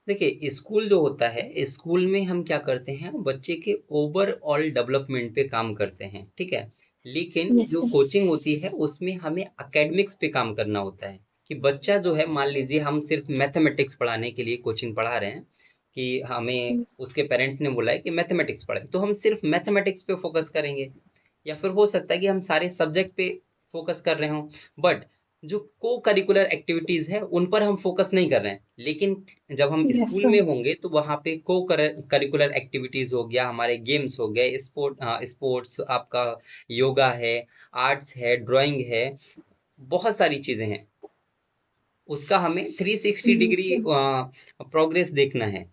देखिए स्कूल जो होता है, स्कूल में हम क्या करते हैं, बच्चे के ओवरऑल डेवलपमेंट पे काम करते हैं, ठीक है। लेकिन यस जो सर। कोचिंग होती है उसमें हमें एकेडमिक्स पे काम करना होता है, कि बच्चा जो है, मान लीजिए हम सिर्फ मैथमेटिक्स पढ़ाने के लिए कोचिंग पढ़ा रहे हैं, कि हमें उसके पेरेंट्स ने बोला है कि मैथमेटिक्स पढ़े, तो हम सिर्फ मैथमेटिक्स पे फोकस करेंगे। या फिर हो सकता है कि हम सारे सब्जेक्ट पे फोकस कर रहे हों, बट जो को करिकुलर एक्टिविटीज है उन पर हम फोकस नहीं कर रहे हैं। लेकिन जब हम यस स्कूल सर। में होंगे तो वहां पे को करिकुलर एक्टिविटीज हो गया, हमारे गेम्स हो गए, स्पोर्ट्स आपका, योगा है, आर्ट्स है, ड्राइंग है, बहुत सारी चीजें हैं, उसका हमें 360 डिग्री प्रोग्रेस देखना है।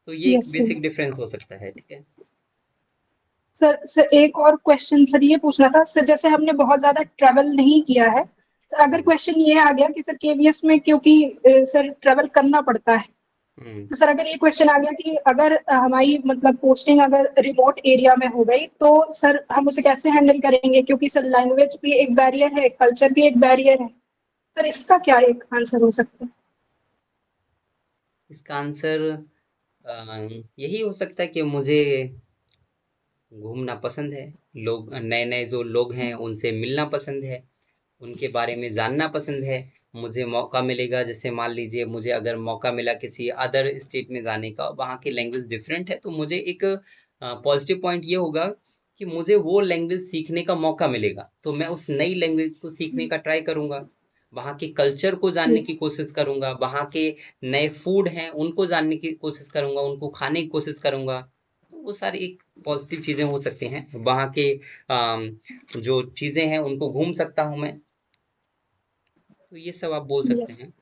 तो ये एक यस सर। बेसिक डिफरेंस हो सकता है, ठीक है। सर एक और क्वेश्चन सर ये पूछना था सर, जैसे हमने बहुत ज्यादा ट्रेवल नहीं किया है सर, अगर हम्म, क्वेश्चन ये आ गया कि सर केवीएस में क्योंकि सर ट्रेवल करना पड़ता है, हम्म, तो सर अगर ये क्वेश्चन आ गया कि अगर हमारी मतलब पोस्टिंग अगर रिमोट एरिया में हो गई तो सर हम उसे कैसे हैंडल करेंगे, क्योंकि सर लैंग्वेज भी एक बैरियर है, कल्चर भी एक बैरियर है, सर इसका क्या एक आंसर हो सकता है? इसका आंसर यही हो सकता है कि मुझे घूमना पसंद है, लोग नए नए जो लोग हैं उनसे मिलना पसंद है, उनके बारे में जानना पसंद है। मुझे मौका मिलेगा, जैसे मान लीजिए मुझे अगर मौका मिला किसी अदर स्टेट में जाने का, वहाँ की लैंग्वेज डिफरेंट है, तो मुझे एक पॉजिटिव पॉइंट ये होगा कि मुझे वो लैंग्वेज सीखने का मौका मिलेगा, तो मैं उस नई लैंग्वेज को सीखने का ट्राई करूंगा, वहाँ के कल्चर को जानने की यस। कोशिश करूंगा, वहाँ के नए फूड हैं उनको जानने की कोशिश करूंगा, उनको खाने की कोशिश करूंगा। तो वो सारी एक पॉजिटिव चीजें हो सकती हैं, वहाँ के जो चीजें हैं उनको घूम सकता हूँ मैं। तो ये सब आप बोल सकते यस। हैं।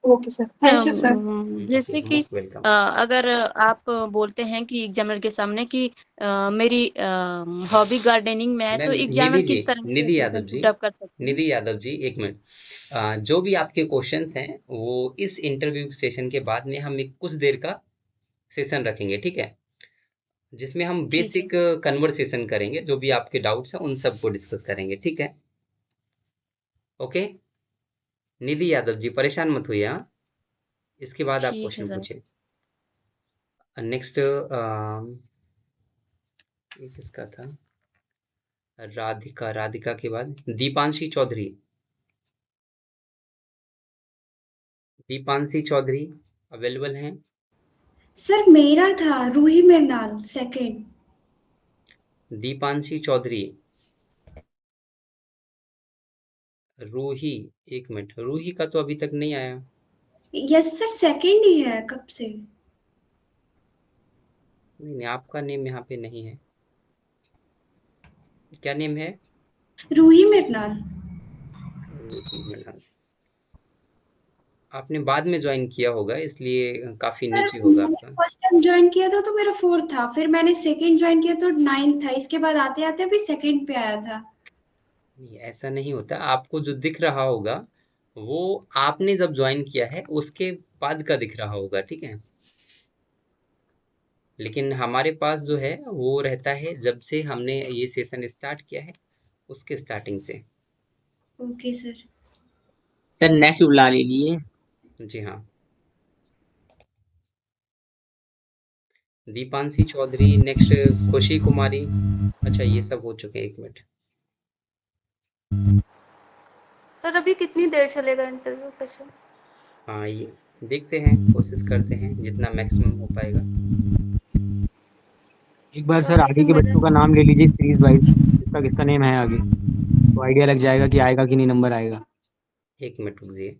Okay sir, thank you sir. जी, जैसे कि मोस्ट वेलकम। अगर आप बोलते हैं कि एग्जामिनर के सामने कि मेरी हॉबी गार्डनिंग में है, मैं तो निधि एग्जामिनर जी, किस तरह से निधि question Yadav ji, put up कर सकते हैं? निधि यादव जी, एक मिनट। जो भी आपके क्वेश्चंस हैं वो इस इंटरव्यू सेशन के बाद में हम एक कुछ देर का सेशन रखेंगे, ठीक है, जिसमें हम ठीक है। बेसिक कन्वर्सेशन करेंगे, जो भी आपके डाउट्स हैं उन सबको डिस्कस करेंगे, ठीक है। ओके, निधि यादव जी परेशान मत होइए, हाँ, इसके बाद आप ठीक है क्वेश्चन सर। पूछिए। नेक्स्ट ये किसका था, राधिका, राधिका के बाद दीपांशी चौधरी, दीपांशी चौधरी अवेलेबल हैं? सर मेरा था रूही मृणाल सेकंड। दीपांशी चौधरी, रूही, एक मिनट, रूही का तो अभी तक नहीं आया। यस सर सेकंड ही है कब से। नहीं नहीं, आपका नेम यहाँ पे नहीं है। क्या नेम है? रूही मृणाल। रूही मृणाल। आपने बाद में ज्वाइन किया होगा, इसलिए काफी सर नीचे होगा मैंने आपका। फर्स्ट टाइम ज्वाइन किया था तो मेरा 4 था, फिर मैंने सेकंड ज्वाइन किया तो 9 था, इसके बाद आते आते अभी सेकंड पे आया था। नहीं, ऐसा नहीं होता। आपको जो दिख रहा होगा वो आपने जब ज्वाइन किया है उसके बाद का दिख रहा होगा, ठीक है। लेकिन हमारे पास जो है वो रहता है जब से हमने ये सेशन स्टार्ट किया है उसके स्टार्टिंग से। Okay sir. सर नेक्स्ट बुला लीजिए। जी हाँ। दीपांशी चौधरी, नेक्स्ट खुशी कुमारी। अच्छा, ये सब हो चुके हैं, एक मिनट। सर अभी कितनी देर चलेगा इंटरव्यू सेशन? हाँ, ये देखते हैं, कोशिश करते हैं जितना मैक्सिमम हो पाएगा। एक बार तो सर अभी आगे तो के मेरा बच्चों का नाम ले लीजिए सीरीज वाइज, किसका किसका नेम है आगे, तो आइडिया लग जाएगा कि आएगा कि नहीं, नंबर आएगा। एक मिनट रुकिए।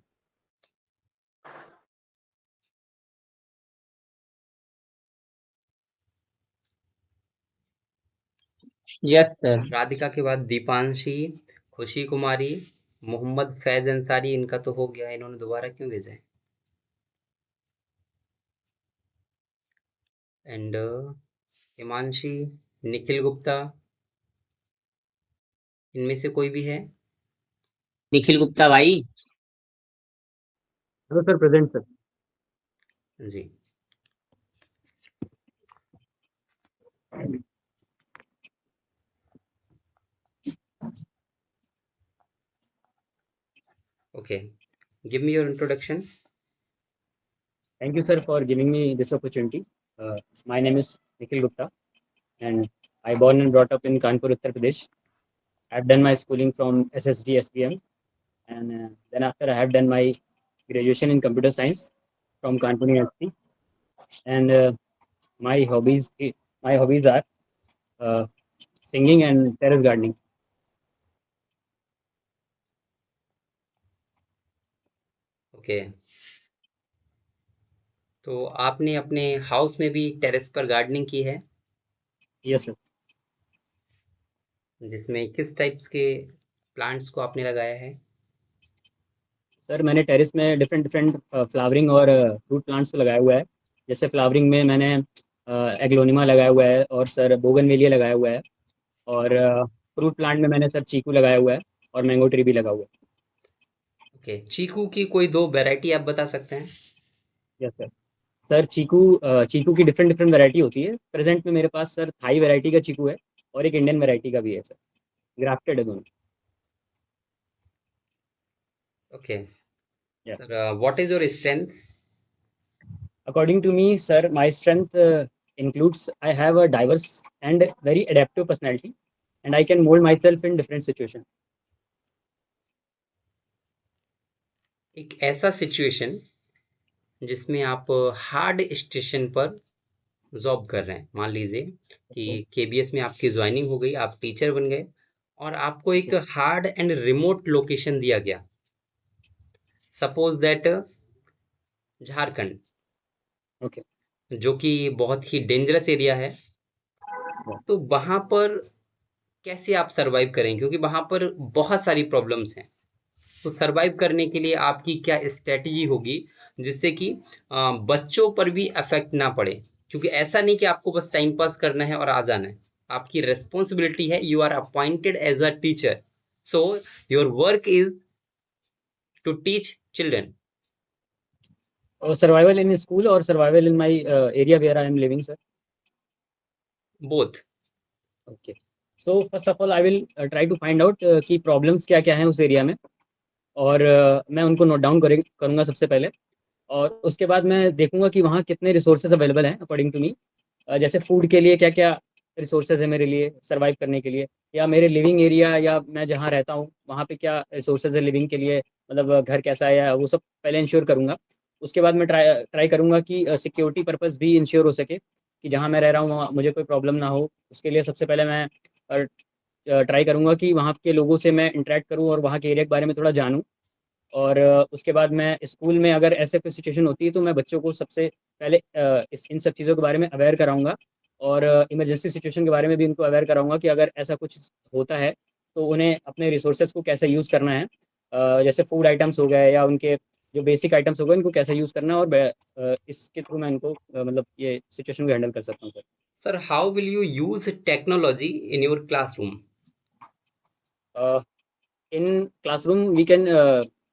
Yes sir. राधिका के बाद दीपांशी, खुशी कुमारी, मोहम्मद फैज अंसारी, इनका तो हो गया, इन्होंने दोबारा क्यों भेजा है? एंड हिमांशी, निखिल गुप्ता, इनमें से कोई भी है? निखिल गुप्ता भाई। Hello sir, present sir. जी। Okay, give me your introduction. Thank you, sir, for giving me this opportunity. My name is Nikhil Gupta, and I born and brought up in Kanpur, Uttar Pradesh. I've done my schooling from SSD SPM, and then after I have done my graduation in computer science from Kanpur University. And my hobbies, my hobbies are uh, singing and terrace gardening. Okay, तो आपने अपने house में भी terrace पर gardening की है, Yes, sir. जिसमें किस टाइप्स के प्लांट्स को आपने लगाया है? सर मैंने टेरेस में डिफरेंट डिफरेंट फ्लावरिंग और फ्रूट प्लांट्स लगाया हुआ है। जैसे फ्लावरिंग में मैंने एग्लोनिमा लगाया हुआ है, और सर बोगनवेलिया लगाया हुआ है, और फ्रूट प्लांट में मैंने सर चीकू लगाया हुआ है, और मैंगो ट्री भी लगा हुआ है। ओके, चीकू की कोई दो वैरायटी आप बता सकते हैं? Yes sir. सर चीकू की डिफरेंट डिफरेंट वैरायटी होती है। प्रेजेंट में मेरे पास सर थाई वैरायटी का चीकू है, और एक इंडियन वैरायटी का भी है सर, ग्राफ्टेड है दोनों। Okay Yeah. Sir, what is your strength? According to me, sir, my strength includes I have a diverse and very adaptive personality, and I can mold myself in different situations. एक ऐसा situation जिसमें आप hard station पर job कर रहे हैं, मान लीजिए कि केबीएस में आपकी ज्वाइनिंग हो गई, आप टीचर बन गए, और आपको एक हार्ड एंड रिमोट लोकेशन दिया गया, सपोज दैट झारखंड, Okay. जो कि बहुत ही डेंजरस एरिया है। तो वहां पर कैसे आप सरवाइव करेंगे, क्योंकि वहां पर बहुत सारी प्रॉब्लम्स हैं। तो सरवाइव करने के लिए आपकी क्या स्ट्रेटजी होगी जिससे कि बच्चों पर भी अफेक्ट ना पड़े, क्योंकि ऐसा नहीं कि आपको बस टाइम पास करना है और आ जाना है। आपकी रेस्पॉन्सिबिलिटी है, you are appointed as a teacher, so your work is to teach children. Survival in school or survival in my area where I am living, sir? Both. Okay. So first of all, I will try to find out कि problems क्या क्या हैं उस area में, और मैं उनको note down करूँगा सबसे पहले, और उसके बाद मैं देखूंगा कि वहाँ कितने रिसोर्सेज अवेलेबल हैं अकॉर्डिंग टू मी। जैसे फूड के लिए क्या क्या रिसोर्सेज है मेरे लिए सर्वाइव करने के लिए, या मेरे लिविंग एरिया या मैं जहाँ रहता हूँ वहाँ पे क्या रिसोर्सेज है लिविंग के लिए, मतलब घर कैसा है, या वो सब पहले इंश्योर करूँगा। उसके बाद मैं ट्राई करूँगा कि सिक्योरिटी पर्पस भी इंश्योर हो सके कि जहाँ मैं रह रहा हूँ वहाँ मुझे कोई प्रॉब्लम ना हो। उसके लिए सबसे पहले मैं ट्राई करूँगा कि वहाँ के लोगों से मैं इंटरेक्ट करूँ और वहाँ के एरिया के बारे में थोड़ा जानूँ। और उसके बाद मैं स्कूल में अगर ऐसे कोई सिचुएशन होती है तो मैं बच्चों को सबसे पहले इन सब चीज़ों के बारे में अवेयर कराऊंगा। और इमरजेंसी सिचुएशन के बारे में भी उनको अवेयर कराऊंगा कि अगर ऐसा कुछ होता है तो उन्हें अपने रिसोर्सेज को कैसे यूज़ करना है। जैसे फूड आइटम्स हो गए या उनके जो बेसिक आइटम्स हो गए इनको कैसे यूज़ करना है। और इसके थ्रू मैं इनको मतलब ये सिचुएशन को हैंडल कर सकता हूँ sir. Sir, how will you use technology in your classroom? In classroom we can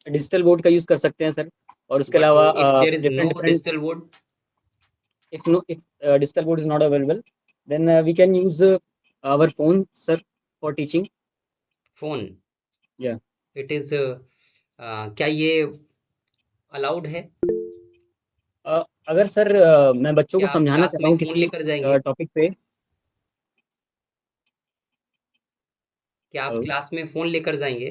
digital board का यूज़ कर सकते हैं सर। और उसके But अलावा if there is different no different digital board, if digital board is not available, then we can use our phone, sir, for teaching. phone, Yeah. it is क्या ये allowed है? अगर सर मैं बच्चों को क्या आप समझाना क्लास चाहता में हूँ फोन किसी लेकर जाएंगे? टॉपिक पे। क्या आप क्लास में फोन लेकर जाएंगे?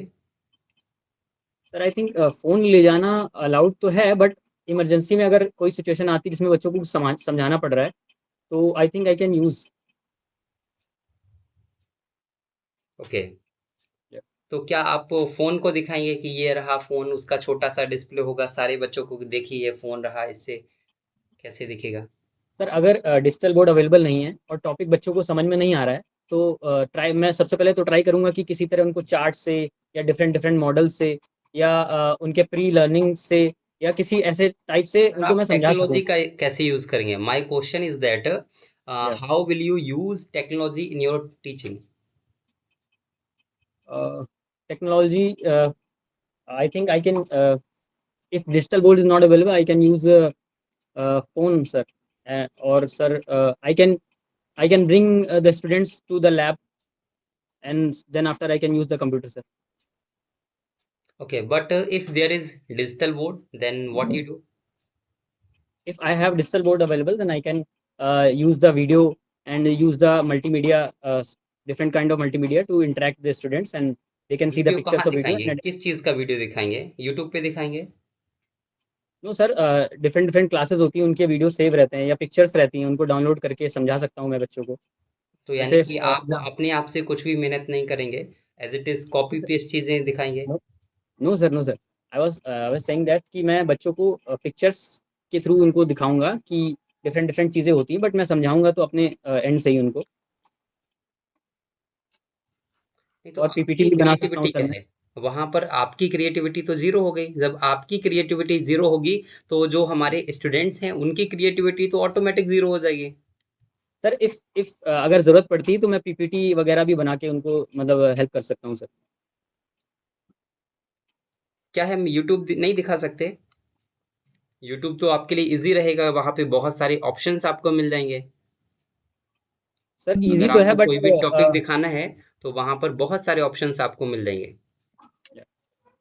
सर आई थिंक फ़ोन ले जाना अलाउड तो है, बट इमरजेंसी में अगर कोई सिचुएशन आती है जिसमें बच्चों को समझाना पड़ रहा है तो I think I can use. Okay, तो क्या आप फोन को दिखाएंगे कि ये रहा फोन, उसका छोटा सा डिस्प्ले होगा, सारे बच्चों को देखिए ये फोन रहा, इससे कैसे दिखेगा? सर अगर डिजिटल बोर्ड अवेलेबल नहीं है और टॉपिक बच्चों को समझ में नहीं आ रहा है तो मैं सबसे पहले तो ट्राई करूँगा कि किसी तरह उनको चार्ट से या डिफरेंट डिफरेंट मॉडल से या उनके प्री लर्निंग से या किसी ऐसे टाइप से सर उनको आप मैं समझा टेक्नोलॉजी सकूँ। का कैसे यूज करेंगे? माय क्वेश्चन इज दैट या how will you use technology in your teaching? Technology I think I can if digital board is not available, I can use phone, sir. Or sir, I can bring the students to the lab, and then after I can use the computer, sir. Okay, but if there is digital board, then what you do? If I have digital board available, then I can use the video and use the multimedia, different kind of multimedia to interact with the students, and they can see the video pictures कहाँ of video. दिखाएंगे? And किस चीज का video दिखाएंगे? YouTube पे दिखाएंगे? no sir, different different classes होती हैं, उनके वीडियो सेव रहते हैं या पिक्चर्स रहती हैं, उनको डाउनलोड करके समझा सकता हूँ मैं बच्चों को। तो यानी जैसे कि आप अपने आप से कुछ भी मेहनत नहीं करेंगे, as it is copy paste चीजें दिखाएंगे? No sir, no sir, I was saying that कि मैं बच्चों को पिक्चर्स के थ्रू उनको दिखाऊंगा कि डिफरेंट डिफरेंट चीज़ें होती हैं, बट मैं समझाऊंगा तो अपने एंड से ही उनको। नहीं तो और पीपीटी आपकी भी बना सकता हूँ क्रिएटिविटी सर क्या मैं। है? वहां पर आपकी क्रिएटिविटी तो जीरो हो गई। जब आपकी क्रिएटिविटी जीरो होगी तो जो हमारे स्टूडेंट्स हैं उनकी क्रिएटिविटी तो ऑटोमेटिक जीरो हो जाएगी। सर इफ अगर ज़रूरत पड़ती है तो मैं पीपीटी वगैरह भी बना के उनको मतलब हेल्प कर सकता हूँ सर। क्या हम यूट्यूब नहीं दिखा सकते? यूट्यूब तो आपके लिए इजी रहेगा, वहां पे बहुत सारे ऑप्शंस आपको मिल जाएंगे। सर ईजी अगर तो है, आपको बट कोई भी टॉपिक दिखाना है तो वहां पर बहुत सारे ऑप्शंस आपको मिल जाएंगे।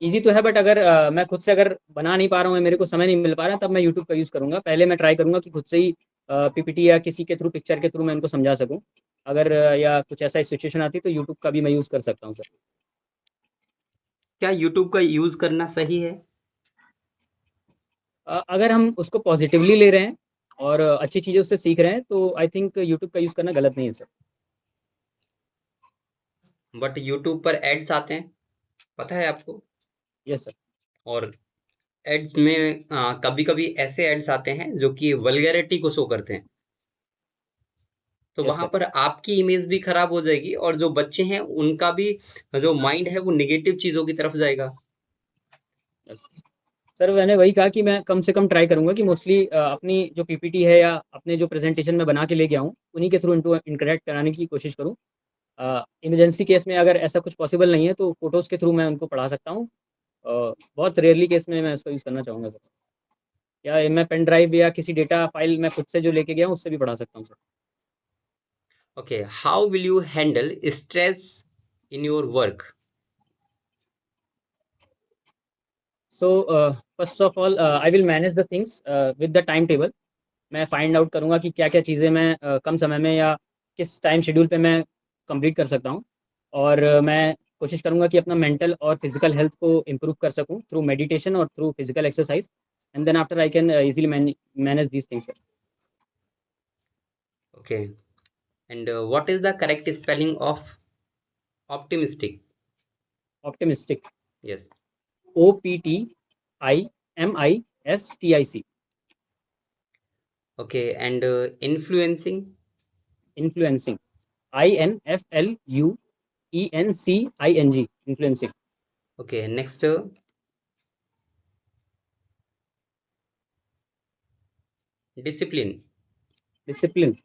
ईजी तो है, बट अगर मैं खुद से अगर बना नहीं पा रहा हूँ या मेरे को समय नहीं मिल पा रहा है, तब मैं यूट्यूब का यूज़ करूँगा। पहले मैं ट्राई करूँगा कि खुद से ही पीपीटी या किसी के थ्रू, पिक्चर के थ्रू मैं उनको समझा सकूँ। अगर या कुछ ऐसा सिचुएशन आती है तो यूट्यूब का भी मैं यूज़ कर सकता हूँ सर। क्या यूट्यूब का यूज करना सही है? अगर हम उसको पॉजिटिवली ले रहे हैं और अच्छी चीज़ें उससे सीख रहे हैं तो आई थिंक यूट्यूब का यूज़ करना गलत नहीं है सर। बट यूट्यूब पर एड्स आते हैं, पता है आपको? Yes sir. और एड्स में कभी कभी ऐसे एड्स आते हैं जो कि वल्गैरिटी को शो करते हैं, तो यस वहां सर। पर आपकी इमेज भी खराब हो जाएगी और जो बच्चे हैं उनका भी जो माइंड है वो निगेटिव चीजों की तरफ जाएगा। सर मैंने वही कहा कि मैं कम से कम ट्राई करूंगा कि मोस्टली अपनी जो पीपीटी है या अपने जो प्रेजेंटेशन में बना के लेके आऊँ उन्हीं के थ्रू इनको इंटरेक्ट कराने की कोशिश करूँ। इमरजेंसी केस में अगर ऐसा कुछ पॉसिबल नहीं है तो फोटोज़ के थ्रू मैं उनको पढ़ा सकता हूँ। बहुत रेयरली केस में मैं इसको यूज़ करना चाहूँगा सर। या मैं पेन ड्राइव या किसी डेटा फाइल मैं खुद से जो लेके गया हूँ उससे भी पढ़ा सकता हूँ sir. Okay, how will you handle stress in your work? So first of all I will manage the things with the time table. मैं फाइंड आउट करूँगा कि क्या क्या चीज़ें मैं कम समय में या किस टाइम शेड्यूल पे मैं कंप्लीट कर सकता हूँ। और मैं कोशिश करूँगा कि अपना मेंटल और फिजिकल हेल्थ को इम्प्रूव कर सकूँ थ्रू मेडिटेशन और through physical exercise. and then after I can easily manage these things, sir. Okay. And what is the correct spelling of optimistic? Optimistic. Yes. OPTIMISTIC. Okay. And influencing? Influencing. INFLUENCING. Influencing. Okay. Next, discipline. Discipline.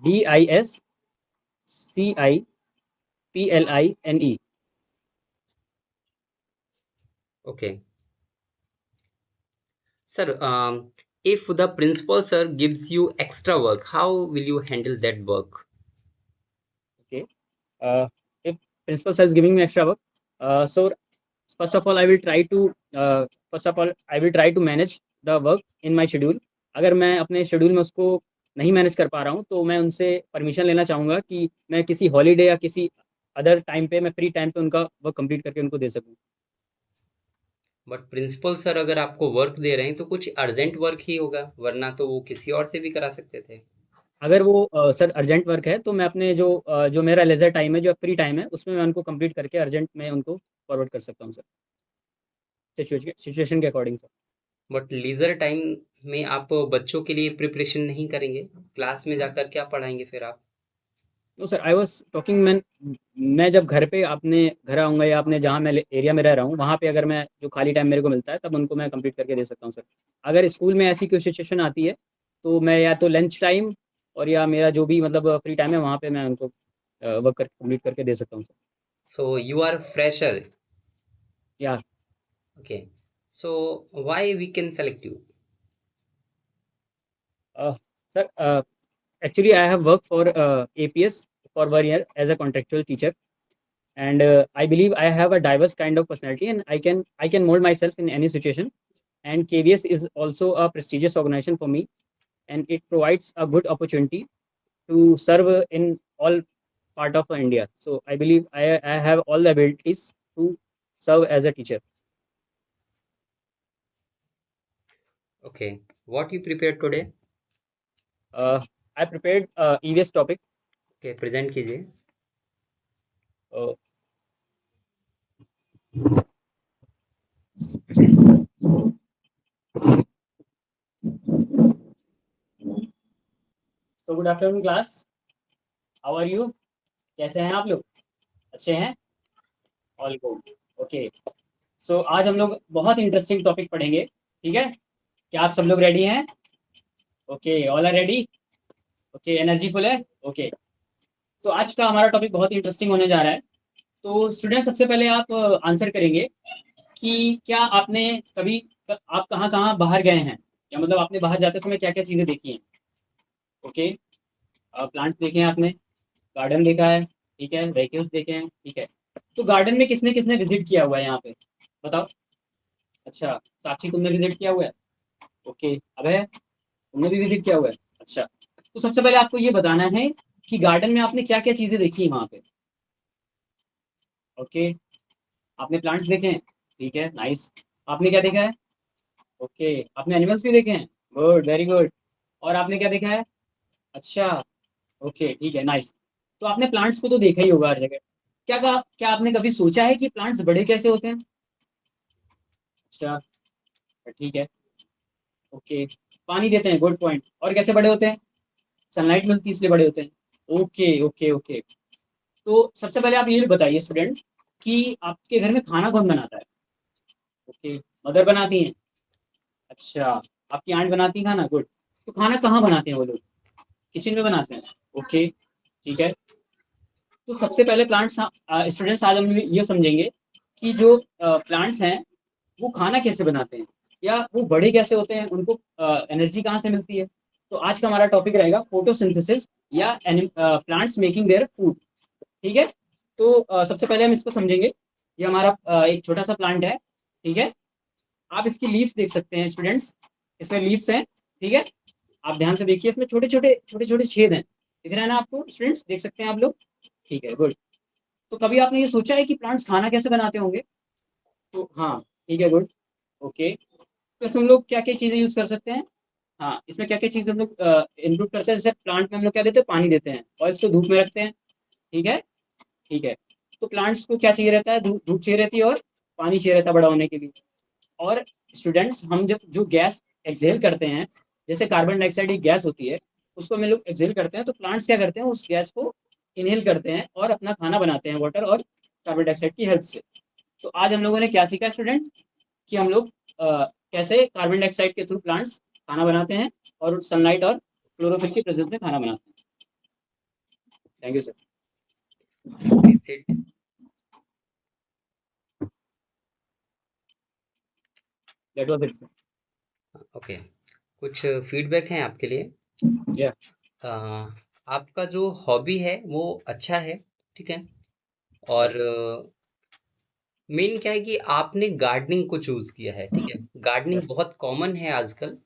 DISCIPLINE. Okay. Sir, if the principal sir gives you extra work, how will you handle that work? Okay. If principal sir is giving me extra work, so first of all I will try to manage the work in my schedule. अगर मैं अपने schedule में उसको नहीं manage कर पा रहा हूँ तो मैं उनसे परमिशन लेना चाहूँगा कि मैं किसी हॉलीडे या किसी अदर टाइम पे, मैं फ्री टाइम पे उनका वर्क कंप्लीट करके उनको दे सकूँ. बट प्रिंसिपल सर अगर आपको वर्क दे रहे हैं तो कुछ अर्जेंट वर्क ही होगा, वरना तो वो किसी और से भी करा सकते थे. अगर वो सर अर्जेंट वर्क है तो मैं अपने जो मेरा लेजर टाइम है, जो फ्री टाइम है, उसमें मैं उनको कंप्लीट करके अर्जेंट में उनको फॉरवर्ड कर सकता हूँ सर, सिचुएशन के according sir. But leisure time में आप बच्चों के लिए प्रिपरेशन नहीं करेंगे, क्लास में जाकर क्या पढ़ाएंगे फिर आप? No sir, I was talking, मैं जब घर पे अपने घर आऊँगा या अपने जहाँ मैं एरिया में रह रहा हूँ वहाँ पे अगर मैं जो खाली टाइम मेरे को मिलता है तब उनको मैं कंप्लीट करके दे सकता हूँ सर. अगर स्कूल में ऐसी कोई सिचुएशन आती है तो मैं या तो लंच टाइम और या मेरा जो भी मतलब फ्री टाइम है वहाँ पे मैं उनको वर्क कर कंप्लीट करके दे सकता हूँ sir. So you are fresher. Yeah. Okay. So why we can select you? Sir, actually I have worked for APS for 1 year as a contractual teacher, and I believe I have a diverse kind of personality and I can mold myself in any situation, and KVS is also a prestigious organization for me, and it provides a good opportunity to serve in all part of India. So I believe I have all the abilities to serve as a teacher. Okay. What you prepared today? I prepared EVS topic. Okay, present कीजिए. So good afternoon class. How are you? कैसे हैं आप लोग? अच्छे हैं? All good. Okay. So आज हम लोग बहुत इंटरेस्टिंग टॉपिक पढ़ेंगे. ठीक है, क्या आप सब लोग रेडी हैं? Okay, all are ready? Okay, energy full है? ओके. सो आज का हमारा टॉपिक बहुत इंटरेस्टिंग होने जा रहा है. तो स्टूडेंट, सबसे पहले आप आंसर करेंगे कि क्या आपने कभी आप कहाँ कहाँ बाहर गए हैं, या मतलब आपने बाहर जाते समय क्या क्या चीज़ें देखी हैं. ओके, प्लांट्स देखे हैं आपने, गार्डन देखा है, ठीक है, व्हीकल्स देखे हैं, ठीक है. तो गार्डन में किसने किसने विजिट किया हुआ है यहाँ पे, बताओ. अच्छा, साक्षी तुमने विजिट किया हुआ है. ओके, अभय तुमने भी विजिट किया हुआ है. अच्छा, तो सबसे पहले आपको ये बताना है कि गार्डन में आपने क्या क्या चीज़ें देखी है वहाँ पे. ओके, आपने प्लांट्स देखे हैं, ठीक है, नाइस. आपने क्या देखा है? ओके, आपने एनिमल्स भी देखे हैं, गुड, वेरी गुड. और आपने क्या देखा है? अच्छा, ओके, ठीक है, नाइस. तो आपने प्लांट्स को तो देखा ही होगा हर जगह. क्या आपने कभी सोचा है कि प्लांट्स बड़े कैसे होते हैं? अच्छा, ठीक है, ओके. पानी देते हैं, गुड पॉइंट. और कैसे बड़े होते हैं? सनलाइट मिलती है इसलिए बड़े होते हैं. Okay okay okay. तो सबसे पहले आप ये बताइए स्टूडेंट कि आपके घर में खाना कौन बनाता है? ओके, मदर बनाती हैं. अच्छा, आपकी आंट बनाती है खाना, गुड. तो खाना कहाँ बनाते हैं वो लोग? किचन में बनाते हैं. ओके, ठीक है. तो सबसे पहले प्लांट्स, स्टूडेंट्स आज हम ये समझेंगे कि जो प्लांट्स हैं वो खाना कैसे बनाते हैं, या वो बड़े कैसे होते हैं, उनको एनर्जी कहाँ से मिलती है. तो आज का हमारा टॉपिक रहेगा फोटोसिंथेसिस या प्लांट्स मेकिंग देयर फूड. ठीक है. तो सबसे पहले हम इसको समझेंगे. ये हमारा एक छोटा सा प्लांट है, ठीक है. आप इसकी लीव्स देख सकते हैं स्टूडेंट्स, इसमें लीव्स हैं, ठीक है. आप ध्यान से देखिए, इसमें छोटे छोटे छेद हैं, दिख रहा है ना आपको स्टूडेंट्स, देख सकते हैं आप लोग, ठीक है, गुड. तो कभी आपने ये सोचा है कि प्लांट्स खाना कैसे बनाते होंगे? तो हाँ, ठीक है, गुड, ओके. तो इसमें हम लोग क्या क्या चीज़ें यूज़ कर सकते हैं? हाँ, इसमें क्या क्या चीज़ हम लोग इंक्लूड करते हैं, जैसे प्लांट में हम लोग क्या देते हैं, पानी देते हैं और इसको धूप में रखते हैं। ठीक है, ठीक है। तो प्लांट्स को क्या चाहिए रहता है, धूप चाहिए रहती है और पानी चाहिए रहता है बड़ा होने के लिए। और स्टूडेंट्स, हम जब जो गैस एक्सहेल करते हैं, जैसे कार्बन डाइऑक्साइड एक गैस होती है, उसको हम लोग एक्सहेल करते हैं, तो प्लांट्स क्या करते हैं, उस गैस को इनहेल करते हैं और अपना खाना बनाते हैं वाटर और कार्बन डाइऑक्साइड की हेल्प से। तो आज हम लोगों ने क्या सीखा स्टूडेंट्स, कि हम लोग कैसे कार्बन डाइऑक्साइड के थ्रू प्लांट्स खाना बनाते हैं और सनलाइट और क्लोरोफिल की प्रेजेंस में खाना बनाते हैं। Thank you sir. Sit. That was it sir. Okay, कुछ फीडबैक हैं आपके लिए। या आपका जो हॉबी है वो अच्छा है, ठीक है। और मेन क्या है कि आपने गार्डनिंग को चूज किया है, ठीक है। गार्डनिंग बहुत कॉमन है आजकल,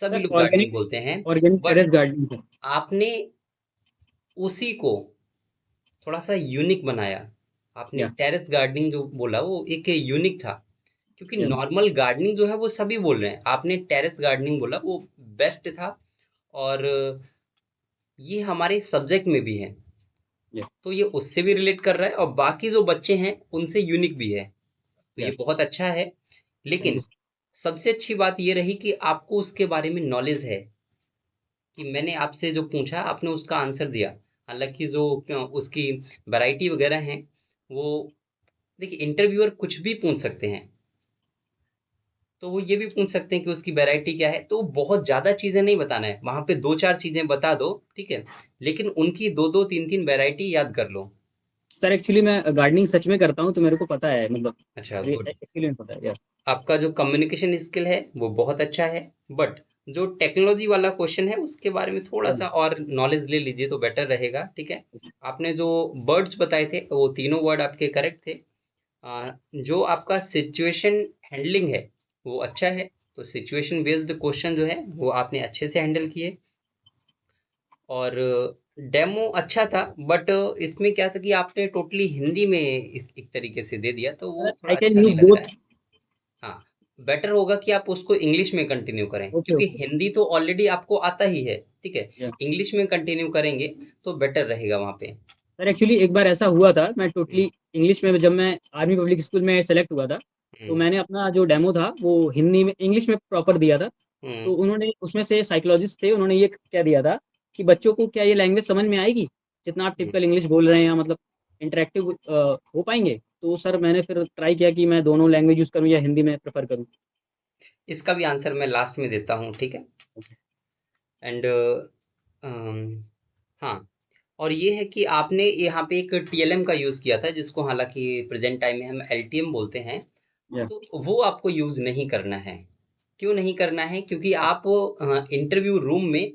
सभी सर लोग गार्डनिंग बोलते हैं, organic but terrace gardening sir. आपने उसी को थोड़ा सा यूनिक बनाया। आपने या टेरेस गार्डनिंग जो बोला वो एक यूनिक था, क्योंकि यस नॉर्मल गार्डनिंग जो है वो सभी बोल रहे हैं, आपने टेरेस गार्डनिंग बोला वो बेस्ट था। और ये हमारे सब्जेक्ट में भी है, यस तो ये उससे भी रिलेट कर रहा है और बाकी जो बच्चे हैं उनसे यूनिक भी है, तो ये या बहुत अच्छा है। थैंक लेकिन यू। सबसे अच्छी बात ये रही कि आपको उसके बारे में नॉलेज है, कि मैंने आपसे जो पूछा आपने उसका आंसर दिया। हालांकि जो उसकी वैरायटी वगैरह हैं वो, देखिए इंटरव्यूअर कुछ भी पूछ सकते हैं, तो वो ये भी पूछ सकते हैं कि उसकी वैरायटी क्या है, तो बहुत ज्यादा चीजें नहीं बताना है, वहां पे 2-4 चीजें बता दो, ठीक है। लेकिन उनकी 2-2 3-3 वैरायटी याद कर लो। सर एक्चुअली मैं गार्डनिंग सच में करता हूँ, तो मेरे को पता है, मतलब अच्छा, गुड। एक्चुअली में पता है। या आपका जो कम्युनिकेशन स्किल है वो बहुत अच्छा है, बट जो टेक्नोलॉजी वाला क्वेश्चन है उसके बारे में थोड़ा सा और नॉलेज ले लीजिए तो बेटर रहेगा, ठीक है। आपने जो वर्ड्स बताए थे वो तीनों वर्ड आपके करेक्ट थे। जो आपका सिचुएशन हैंडलिंग है वो अच्छा है, तो सिचुएशन बेस्ड क्वेश्चन जो है वो आपने अच्छे से हैंडल किए। और डेमो अच्छा था, बट इसमें क्या था कि आपने टोटली हिंदी में एक तरीके से दे दिया, तो वो थोड़ा आई कैन अच्छा नहीं यूज लग रहा बोथ। है। हाँ, बेटर होगा कि आप उसको इंग्लिश में कंटिन्यू करें, ओके क्योंकि ओके। हिंदी तो ऑलरेडी आपको आता ही है, ठीक है। या इंग्लिश में कंटिन्यू करेंगे तो बेटर रहेगा वहाँ पे। सर एक्चुअली एक बार ऐसा हुआ था, मैं हम्म, टोटली इंग्लिश में, जब मैं आर्मी पब्लिक स्कूल में सेलेक्ट हुआ था, तो हम्म, मैंने अपना जो डेमो था वो हिंदी में, इंग्लिश में प्रॉपर दिया था। तो हम्म, उन्होंने उसमें से साइकोलॉजिस्ट थे, उन्होंने ये कह दिया था कि बच्चों को क्या ये लैंग्वेज समझ में आएगी, जितना आप हम्म। टिपिकल इंग्लिश बोल रहे हैं, या मतलब इंटरेक्टिव हो पाएंगे। तो सर मैंने फिर ट्राई किया कि मैं दोनों लैंग्वेज यूज़ करूँ या हिंदी में प्रेफर करूँ। इसका भी आंसर मैं लास्ट में देता हूँ, ठीक है। एंड हाँ, और ये है कि आपने यहाँ पे एक टीएलएम का यूज़ किया था, जिसको हालांकि प्रेजेंट टाइम में हम एलटीएम बोलते हैं, या तो वो आपको यूज़ नहीं करना है। क्यों नहीं करना है? क्योंकि आप इंटरव्यू रूम में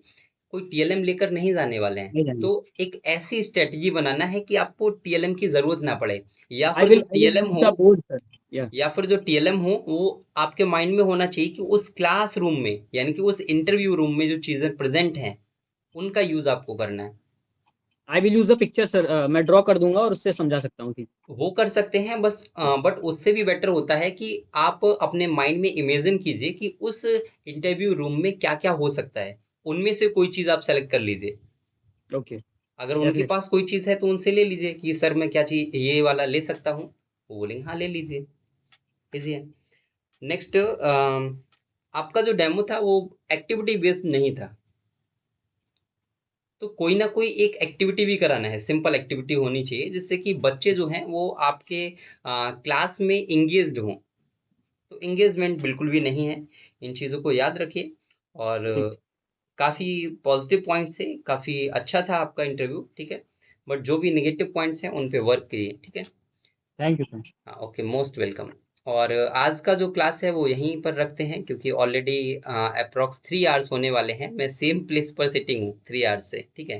कोई टीएलएम लेकर नहीं जाने वाले हैं। नहीं जानी। तो एक ऐसी स्ट्रेटजी बनाना है कि आपको टीएलएम की ज़रूरत ना पड़े, या आई फिर जो will I will TLM use हो द बोर्ड सर। या या फिर जो टीएलएम हो वो आपके माइंड में होना चाहिए कि उस क्लासरूम में, यानी कि उस इंटरव्यू रूम में जो चीज़ें प्रेजेंट हैं उनका यूज़ आपको करना है। आई will use the picture sir, मैं ड्रॉ कर दूंगा और उससे समझा सकता हूँ। ठीक। वो कर सकते हैं बस, बट उससे भी बेटर होता है कि आप अपने माइंड में इमेजिन कीजिए कि उस इंटरव्यू रूम में क्या क्या हो सकता है, उनमें से कोई चीज़ आप सेलेक्ट कर लीजिए। ओके। अगर उनके डेफिनेट। पास कोई चीज़ है तो उनसे ले लीजिए कि सर मैं क्या चीज़ ये वाला ले सकता हूँ, वो बोलेंगे हाँ ले लीजिए, इजी है। नेक्स्ट, आपका जो डेमो था वो एक्टिविटी बेस्ड नहीं था, तो कोई ना कोई एक एक्टिविटी भी कराना है, सिंपल एक्टिविटी होनी चाहिए जिससे कि बच्चे जो हैं वो आपके क्लास में इंगेज्ड हों। तो इंगेजमेंट बिल्कुल भी नहीं है, इन चीज़ों को याद रखिए। और ठीक। काफ़ी पॉजिटिव पॉइंट्स थे, काफ़ी अच्छा था आपका इंटरव्यू, ठीक है। बट जो भी नेगेटिव पॉइंट्स हैं उन पे वर्क कीजिए, ठीक है। Thank you sir. हाँ, ओके, मोस्ट वेलकम। और आज का जो क्लास है वो यहीं पर रखते हैं, क्योंकि ऑलरेडी अप्रॉक्स 3 आवर्स होने वाले हैं, मैं सेम प्लेस पर सिटिंग हूँ 3 आवर्स से, ठीक है।